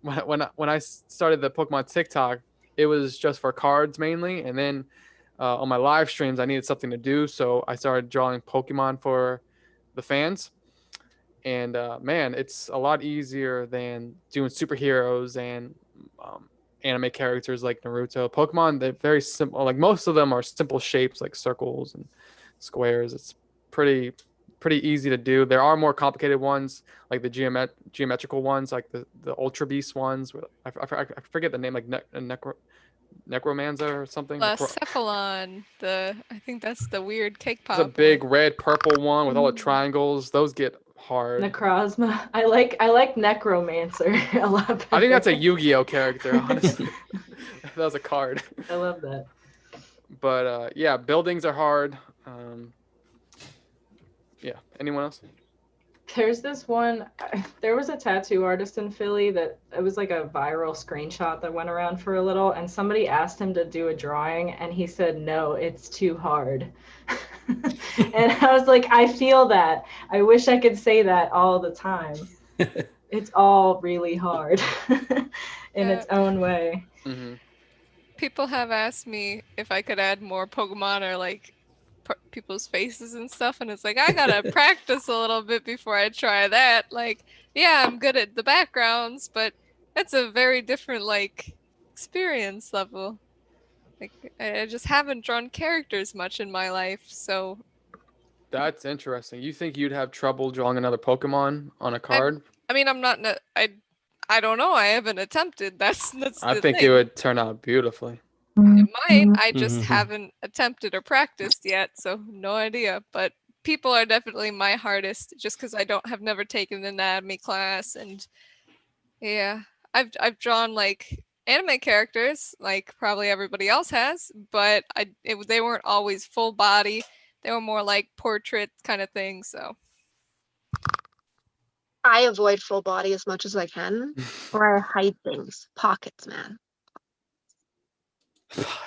When I started the Pokemon TikTok, it was just for cards mainly, and then on my live streams, I needed something to do, so I started drawing Pokemon for the fans. And man, it's a lot easier than doing superheroes and um, anime characters like Naruto. Pokemon, they're very simple. Like most of them are simple shapes like circles and squares. It's pretty pretty easy to do. There are more complicated ones like the geometrical ones, like the Ultra Beast ones. I forget the name, like Necromancer or something. Cephalon. I think that's the weird cake There's a pop big one. red purple one with all the triangles. Those get hard. Necrozma. I like Necromancer a lot better. I think that's a Yu-Gi-Oh character, honestly. That was a card. I love that. But yeah, buildings are hard. Yeah. Anyone else? There's this one, there was a tattoo artist in Philly that it was like a viral screenshot that went around for a little, and somebody asked him to do a drawing, and he said, no, it's too hard. And I was like, I feel that. I wish I could say that all the time. It's all really hard in its own way. Mm-hmm. People have asked me if I could add more Pokemon or like people's faces and stuff, and it's like I gotta practice a little bit before I try that. Like, yeah, I'm good at the backgrounds, but that's a very different like experience level. Like, I just haven't drawn characters much in my life, so That's interesting. You think you'd have trouble drawing another Pokemon on a card? I mean, I'm not. I don't know. I haven't attempted. That's I the think thing. it would turn out beautifully. It might. I just Mhm. haven't attempted or practiced yet, so no idea. But people are definitely my hardest, just because I have never taken an anatomy class, and yeah, I've drawn like anime characters, like probably everybody else has, but they weren't always full body. They were more like portrait kind of thing. So I avoid full body as much as I can, or I hide things. Pockets, man.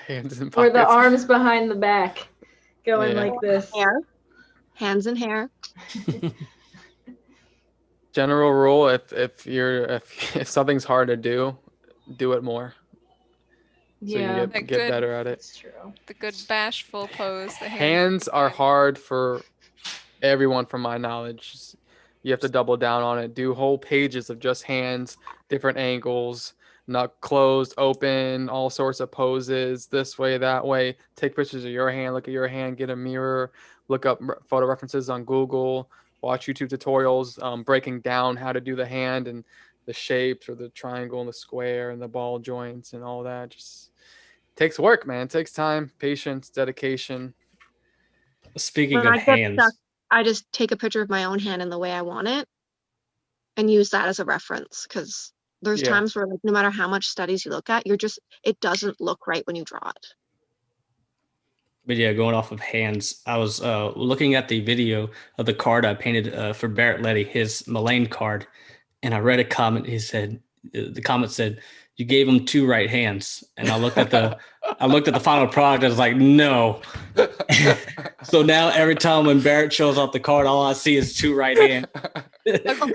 Hands in Or the pockets. arms behind the back going Yeah. like this. Hair. Hands and hair. General rule: if something's hard to do it more. So Yeah, you get better at it. it's true. the good bashful pose. The Hands are hard for everyone, from my knowledge. You have to double down on it. Do whole pages of just hands, different angles, not closed, open, all sorts of poses, this way, that way. Take pictures of your hand, look at your hand, get a mirror, look up photo references on Google, watch YouTube tutorials, breaking down how to do the hand and the shapes, or the triangle and the square and the ball joints and all that. Just takes work, man. It takes time, patience, dedication. Speaking When of I get stuck, hands, I just take a picture of my own hand in the way I want it and use that as a reference, because there's Yeah. times where, like, no matter how much studies you look at, it doesn't look right when you draw it. but yeah, going off of hands, I was looking at the video of the card I painted for Barrett Letty, his Mullane card, and I read a comment. The comment said, "You gave him two right hands," and I looked at the final product. I was like, "No." So now every time when Barrett shows off the card, all I see is two right hands.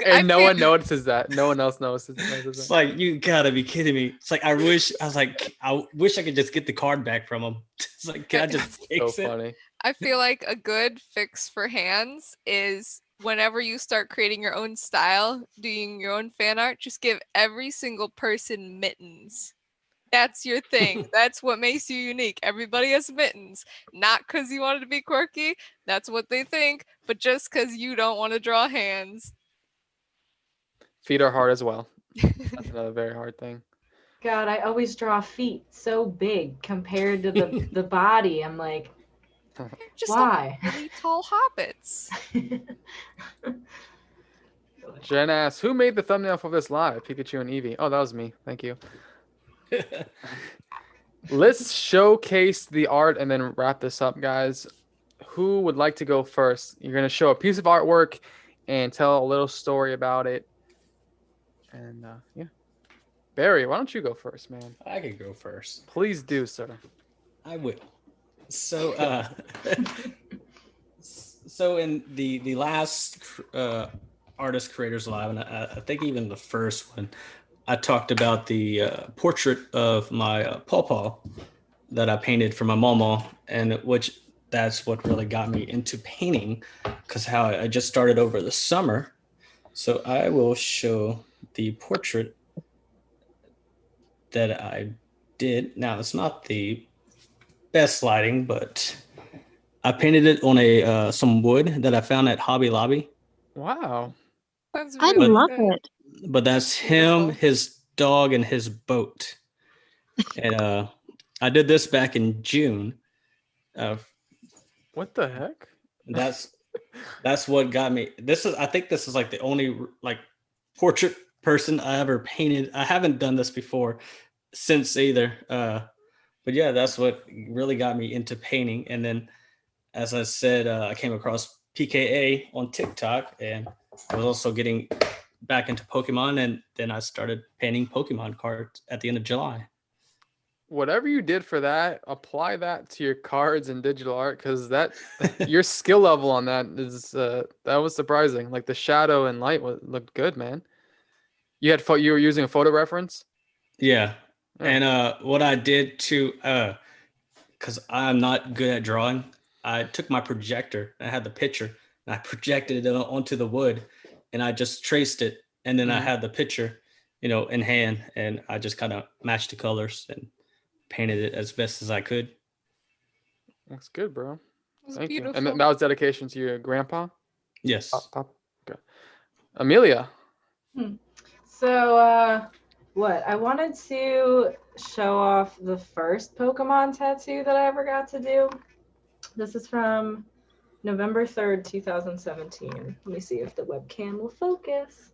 And no one notices that. No one else notices It's that. like, you gotta be kidding me. It's like I wish I could just get the card back from him. It's like, can I just So fix it? funny. I feel like a good fix for hands is whenever you start creating your own style, doing your own fan art, just give every single person mittens. That's your thing. That's what makes you unique. Everybody has mittens. Not because you wanted to be quirky. That's what they think. But just because you don't want to draw hands. Feet are hard as well. That's another very hard thing. God, I always draw feet so big compared to the body. I'm like, Just why? really tall hobbits. Jen asks, who made the thumbnail for this live? Pikachu and Eevee. Oh, that was me. Thank you. Let's showcase the art and then wrap this up, guys. Who would like to go first? You're going to show a piece of artwork and tell a little story about it. And yeah, Barry, why don't you go first, man? I could go first. Please do, sir. I will. So, so in the last artist creators live, and I think even the first one, I talked about the portrait of my pawpaw that I painted for my mama, and which that's what really got me into painting, because how I just started over the summer. So I will show the portrait that I did. Now it's not the best lighting, but I painted it on a some wood that I found at Hobby Lobby. Wow. That's I really love good. it. But that's him, Beautiful. his dog, and his boat. And I did this back in June. Uh, What the heck? that's that's what got me. I think this is like the only like portrait person I ever painted. I haven't done this before since either. But yeah, that's what really got me into painting. And then, as I said, I came across PKA on TikTok, and I was also getting back into Pokemon, and then I started painting Pokemon cards at the end of July. Whatever you did for that, apply that to your cards and digital art, because that your skill level on that is that was surprising. Like the shadow and light looked good, man. You were using a photo reference. Yeah. Yeah. And what I did to because I'm not good at drawing, I took my projector, I had the picture, and I projected it onto the wood, and I just traced it, and then I Mhm. had the picture, in hand, and I just kind of matched the colors and painted it as best as I could. That's good, bro. It was Thank you. And beautiful. that was dedication to your grandpa. Yes. Pop. Okay. Amelia. So, what? I wanted to show off the first Pokemon tattoo that I ever got to do. This is from November 3rd, 2017. Let me see if the webcam will focus.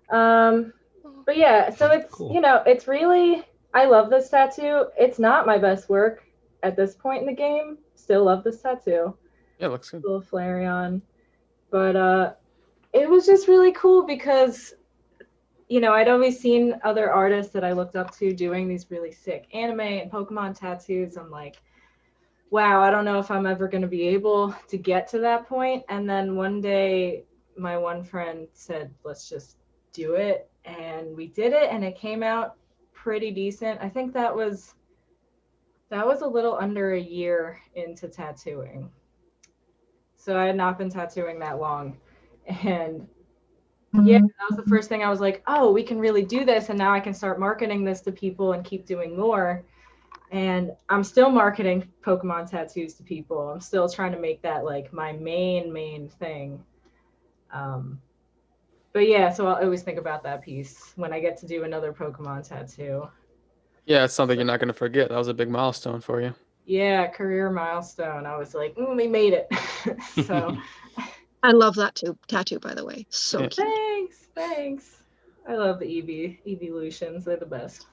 But yeah, so it's, Cool. it's really, I love this tattoo. It's not my best work at this point in the game. Still love this tattoo. Yeah, looks good. Little Flareon. But it was just really cool because, I'd always seen other artists that I looked up to doing these really sick anime and Pokemon tattoos. I'm like, wow, I don't know if I'm ever going to be able to get to that point. And then one day, my one friend said, let's just do it. And we did it, and it came out pretty decent. I think that was a little under a year into tattooing. So I had not been tattooing that long. And yeah, that was the first thing I was like, oh, we can really do this. And now I can start marketing this to people and keep doing more. And I'm still marketing Pokemon tattoos to people. I'm still trying to make that like my main thing. But yeah, so I'll always think about that piece when I get to do another Pokemon tattoo. Yeah, it's something you're not gonna forget. That was a big milestone for you. Yeah, career milestone. I was like, we made it. So I love that tattoo, by the way. So Yeah. cute. thanks. I love the evolutions. They're the best.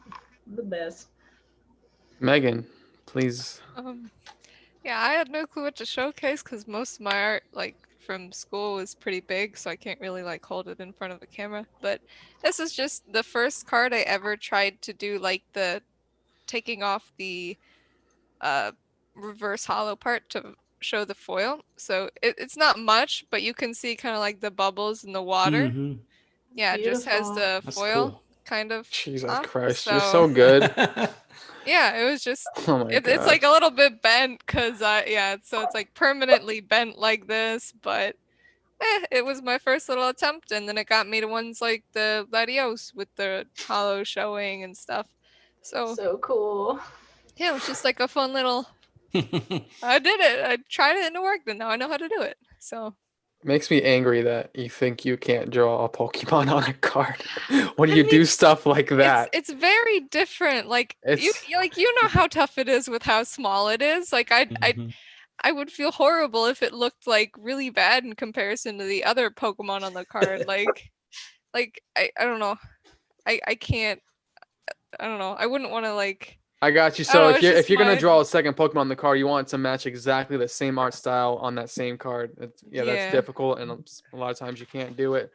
The best. Megan, please. Yeah, I had no clue what to showcase because most of my art, like from school, was pretty big, so I can't really like hold it in front of the camera. But this is just the first card I ever tried to do, like the taking off the reverse hollow part to show the foil. So it's not much, but you can see kind of like the bubbles in the water. Mm-hmm. Yeah, it just has Beautiful. the That's foil cool. kind of Jesus off. Christ, you're So so good. yeah, it was just Oh my it's god. like a little bit bent because so it's like permanently bent like this, but it was my first little attempt, and then it got me to ones like the Latios with the hollow showing and stuff. So So cool. yeah, it was just like a fun little. I did it. I tried it and it worked, and now I know how to do it. So Makes me angry that you think you can't draw a Pokemon on a card when I you mean, do stuff like that. it's very different. Like It's you know how tough it is with how small it is. Like Mhm. I would feel horrible if it looked like really bad in comparison to the other Pokemon on the card. Like I don't know. I can't. I don't know. I wouldn't want to like I got you. I don't So know, it's just if you're gonna my draw a second Pokemon on the card, you want it to match exactly the same art style on that same card. Yeah, that's yeah, difficult, and a lot of times you can't do it.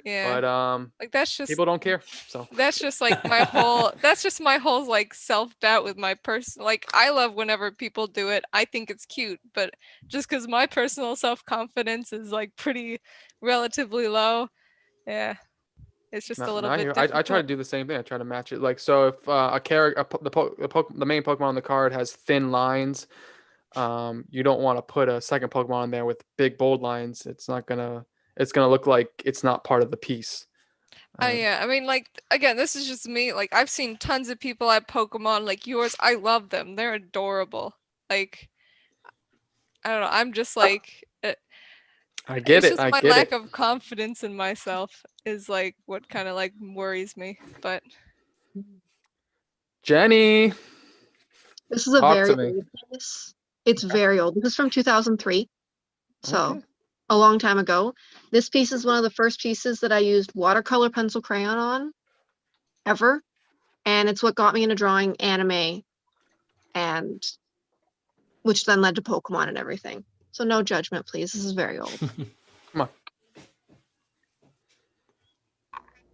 yeah. But Like that's just people don't care. So like my whole that's just my whole like self-doubt with my person. Like I love whenever people do it. I think it's cute, but just because my personal self-confidence is like pretty relatively low, yeah, it's just a little bit I try to difficult. do the same thing. I try to match it. Like so, if a character, the main Pokemon on the card has thin lines, you don't want to put a second Pokemon in there with big bold lines. It's gonna look like it's not part of the piece. Yeah, I mean, like, again, this is just me. Like, I've seen tons of people at Pokemon, like yours. I love them. They're adorable. Like, I don't know. I'm just like, I get it's it. just I my get lack it. of confidence in myself is like what kind of like worries me. But Jenny, This is a talk very to me. old piece. It's very old. This is from 2003, so Okay. a long time ago. This piece is one of the first pieces that I used watercolor pencil crayon on ever, and it's what got me into drawing anime, and which then led to Pokemon and everything. So no judgment, please. This is very old. Come on.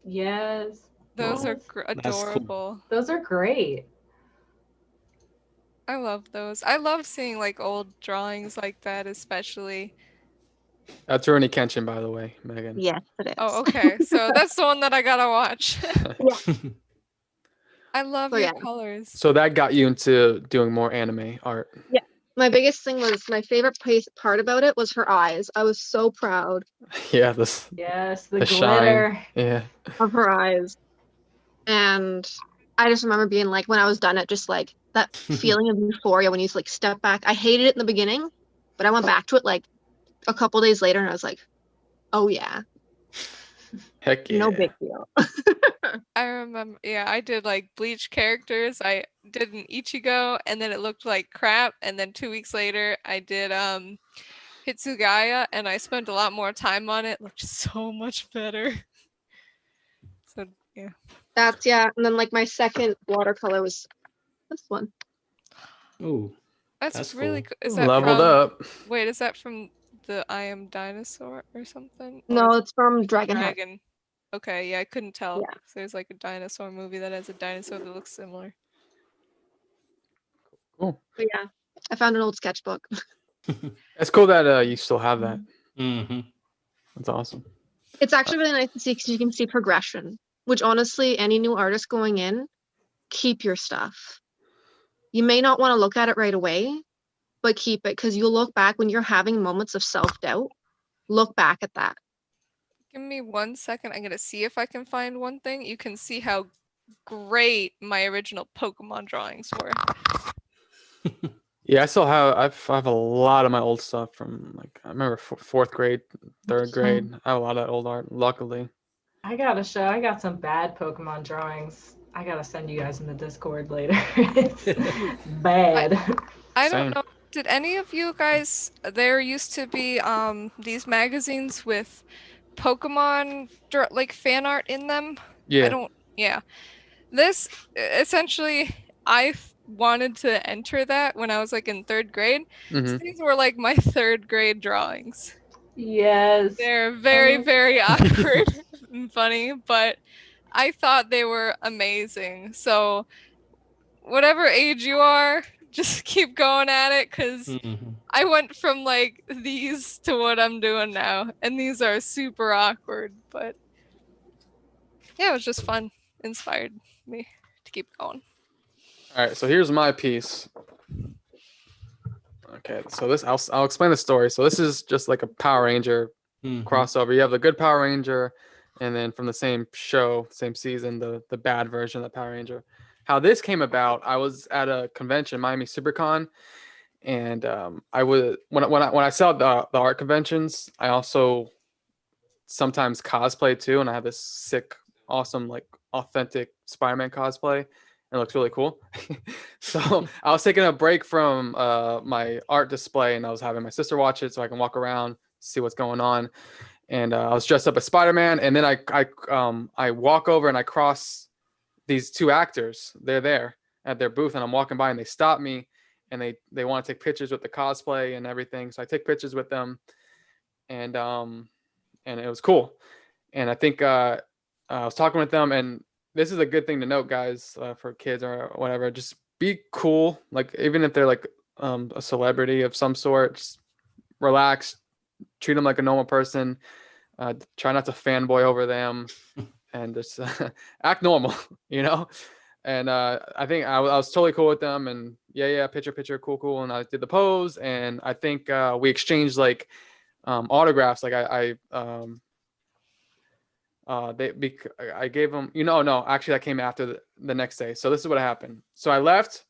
Yes. those are That's cool. adorable. Those are great. I love those. I love seeing like old drawings like that, especially. That's Rurouni Kenshin, by the way, Megan. Yes, it is. Oh, okay. So that's the one that I gotta watch. I love So your yeah. colors. So that got you into doing more anime art. My biggest thing was my favorite part about it was her eyes. I was so proud Yeah, this Yes, the the shine. glitter. Yeah. of her eyes. And I just remember being like, when I was done, it just like that feeling of euphoria when you like step back. I hated it in the beginning, but I went back to it like a couple days later and I was like, oh yeah, Heck yeah. no big deal. I remember, yeah, I did like bleach characters. I did an Ichigo and then it looked like crap. And then 2 weeks later, I did Hitsugaya and I spent a lot more time on it. It looked so much better. So, yeah. That's yeah. And then like my second watercolor was this one. Ooh, That's That's really cool. Is that Leveled from, up. wait, is that from the I Am Dinosaur or something? Or No, is it's from Dragon Heart. Dragon? Okay, yeah, I couldn't tell. Yeah. 'Cause there's like a dinosaur movie that has a dinosaur that looks similar. Cool. But yeah, I found an old sketchbook. It's cool that you still have that. Mm-hmm. That's awesome. It's actually really nice to see because you can see progression, which honestly, any new artist going in, keep your stuff. You may not want to look at it right away, but keep it because you'll look back when you're having moments of self-doubt. Look back at that. Give me 1 second. I'm gonna see if I can find one thing. You can see how great my original Pokemon drawings were. Yeah, I have a lot of my old stuff from like I remember fourth grade, third grade. I have a lot of old art. Luckily. I got some bad Pokemon drawings. I gotta send you guys in the Discord later. It's bad. I Same. don't know. Did any of you guys? There used to be these magazines with Pokemon like fan art in them. Yeah. Yeah. This essentially, wanted to enter that when I was like in third grade. Hmm. So these were like my third grade drawings. Yes. They're very, Oh. very awkward and funny, but I thought they were amazing. So, whatever age you are, just keep going at it because Mm-hmm. I went from like these to what I'm doing now, and these are super awkward, but yeah, it was just fun. Inspired me to keep going. All right. So here's my piece. Okay. So I'll explain the story. So this is just like a Power Ranger Mm-hmm. crossover. You have the good Power Ranger, and then from the same show, same season, the bad version of the Power Ranger. How this came about, I was at a convention, Miami SuperCon, and I would when I saw the art conventions, I also sometimes cosplay too, and I have this sick, awesome, like authentic Spider-Man cosplay. It looks really cool. So I was taking a break from my art display, and I was having my sister watch it so I can walk around, see what's going on. And I was dressed up as Spider-Man, and then I walk over and I cross these two actors. They're there, at their booth, and I'm walking by, and they stop me, and they want to take pictures with the cosplay and everything. So I take pictures with them, and it was cool. And I think I was talking with them, and this is a good thing to note, guys, for kids or whatever. Just be cool, like even if they're like a celebrity of some sort. Just relax, treat them like a normal person. Try not to fanboy over them, and just act normal, you know. And I think I was totally cool with them, and yeah, picture, cool. And I did the pose, and I think we exchanged like autographs. Like I gave them, no, actually that came after the next day. So this is what happened. So I left,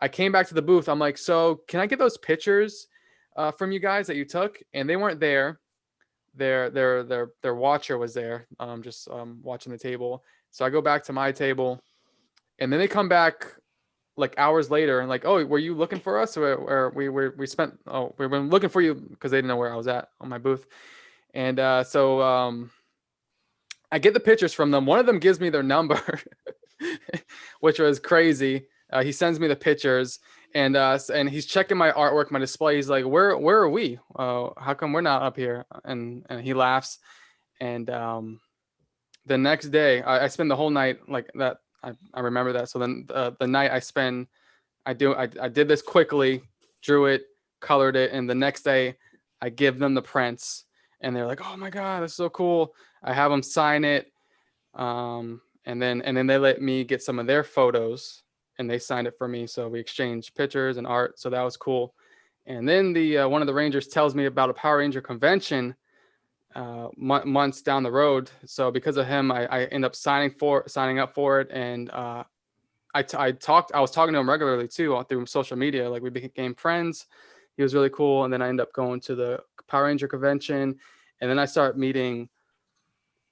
I came back to the booth. I'm like, so can I get those pictures from you guys that you took? And they weren't there. Their watcher was there, just watching the table. So I go back to my table, and then they come back like hours later and like, oh, were you looking for us? Or we've been looking for you, because they didn't know where I was at on my booth. And so I get the pictures from them. One of them gives me their number, which was crazy. He sends me the pictures, and he's checking my artwork, my display. He's like, "Where are we? How come we're not up here?" And he laughs. And the next day, I spend the whole night like that. I remember that. So then the night I did this quickly, drew it, colored it, and the next day I give them the prints, and they're like, "Oh my God, that's so cool." I have them sign it, and then they let me get some of their photos, and they signed it for me. So we exchanged pictures and art. So that was cool. And then the one of the Rangers tells me about a Power Ranger convention months down the road. So because of him, I end up signing up for it, and I was talking to him regularly too through social media. Like we became friends. He was really cool. And then I ended up going to the Power Ranger convention, and then I started meeting.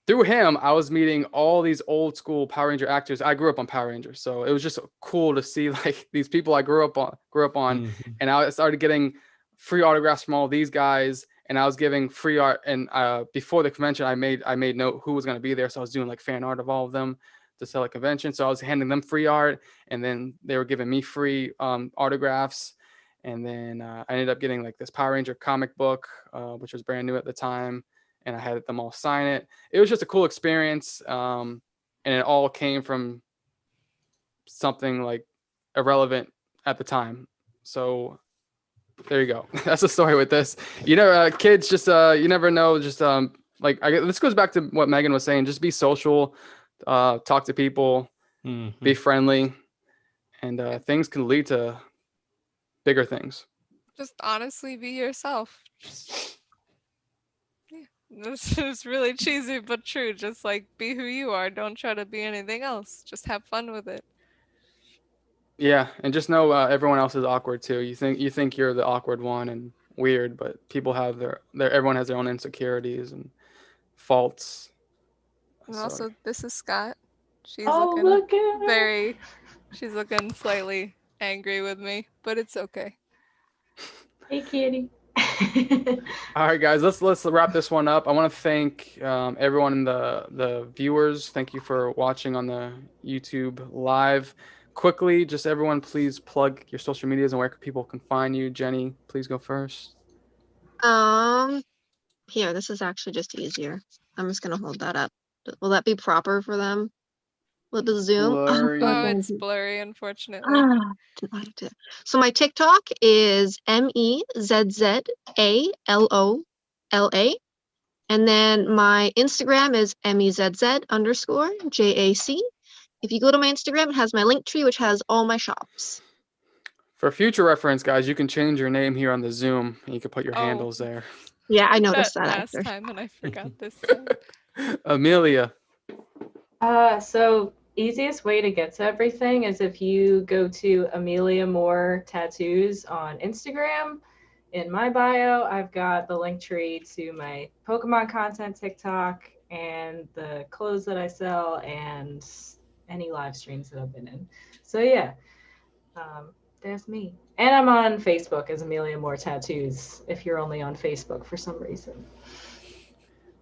Through him, I was meeting all these old school Power Ranger actors. I grew up on Power Rangers, so it was just cool to see like these people I grew up on, Mhm. and I started getting free autographs from all these guys, and I was giving free art. And before the convention, I made note who was going to be there, so I was doing like fan art of all of them to sell at convention. So I was handing them free art, and then they were giving me free autographs. And then I ended up getting like this Power Ranger comic book, which was brand new at the time, and I had them all sign it. It was just a cool experience, and it all came from something like irrelevant at the time. So there you go. That's the story with this. Kids, just you never know. Just this goes back to what Megan was saying. Just be social, talk to people, be friendly, and things can lead to bigger things. Just honestly be yourself. This is really cheesy but true. Just like be who you are. Don't try to be anything else. Just have fun with it. Yeah, and just know everyone else is awkward too. You think you're the awkward one and weird, but people have everyone has their own insecurities and faults. And So also, this is Scott. She's Oh, looking look at her. very. She's looking slightly angry with me, but it's okay. Hey, kitty. all right, guys, let's wrap this one up. I want to thank everyone in the viewers. Thank you for watching on the YouTube live. Quickly, just everyone, please plug your social medias and where people can find you. Jenny, please go first. Here, this is actually just easier. I'm just gonna hold that up. Will that be proper for them with the Zoom? Blurry. Oh, thank it's you. blurry, unfortunately. Didn't want to. So my TikTok is MEZZALOLA. And then my Instagram is MEZZ_JAC. If you go to my Instagram, it has my link tree, which has all my shops. For future reference, guys, you can change your name here on the Zoom. And you can put your Oh. handles there. Yeah, I Did noticed that last after. time and I forgot this time. Amelia. So easiest way to get to everything is if you go to Amelia Moore Tattoos on Instagram. In my bio, I've got the link tree to my Pokemon content TikTok and the clothes that I sell and any live streams that I've been in. So yeah, there's me. And I'm on Facebook as Amelia Moore Tattoos if you're only on Facebook for some reason.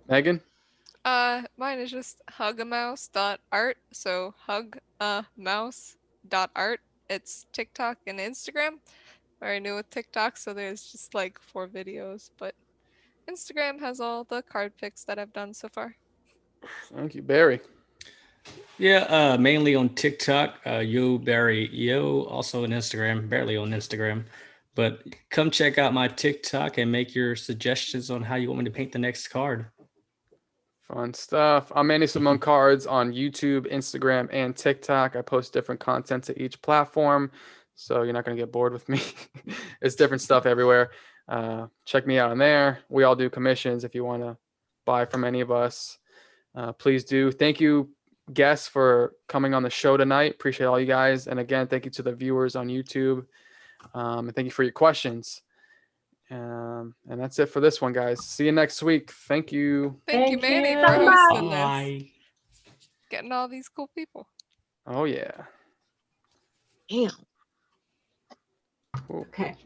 Megan. Mine is just hugamouse.art. So hugmouse.art. it's TikTok and Instagram. Very new with TikTok, so there's just like 4 videos, but Instagram has all the card picks that I've done so far. Thank you, Barry. Yeah, mainly on TikTok. Yo Barry Yo, also on Instagram, barely on Instagram. But come check out my TikTok and make your suggestions on how you want me to paint the next card. Fun stuff. I'm Manny Simone Cards on YouTube, Instagram, and TikTok. I post different content to each platform, so you're not going to get bored with me. It's different stuff everywhere. Check me out on there. We all do commissions if you want to buy from any of us. Please do. Thank you, guests, for coming on the show tonight. Appreciate all you guys. And again, thank you to the viewers on YouTube. And thank you for your questions. And that's it for this one, guys. See you next week. Thank you. Thank you, Thank Manny, you. for hosting this. Bye. Getting all these cool people. Oh, yeah. Damn. Cool. Okay.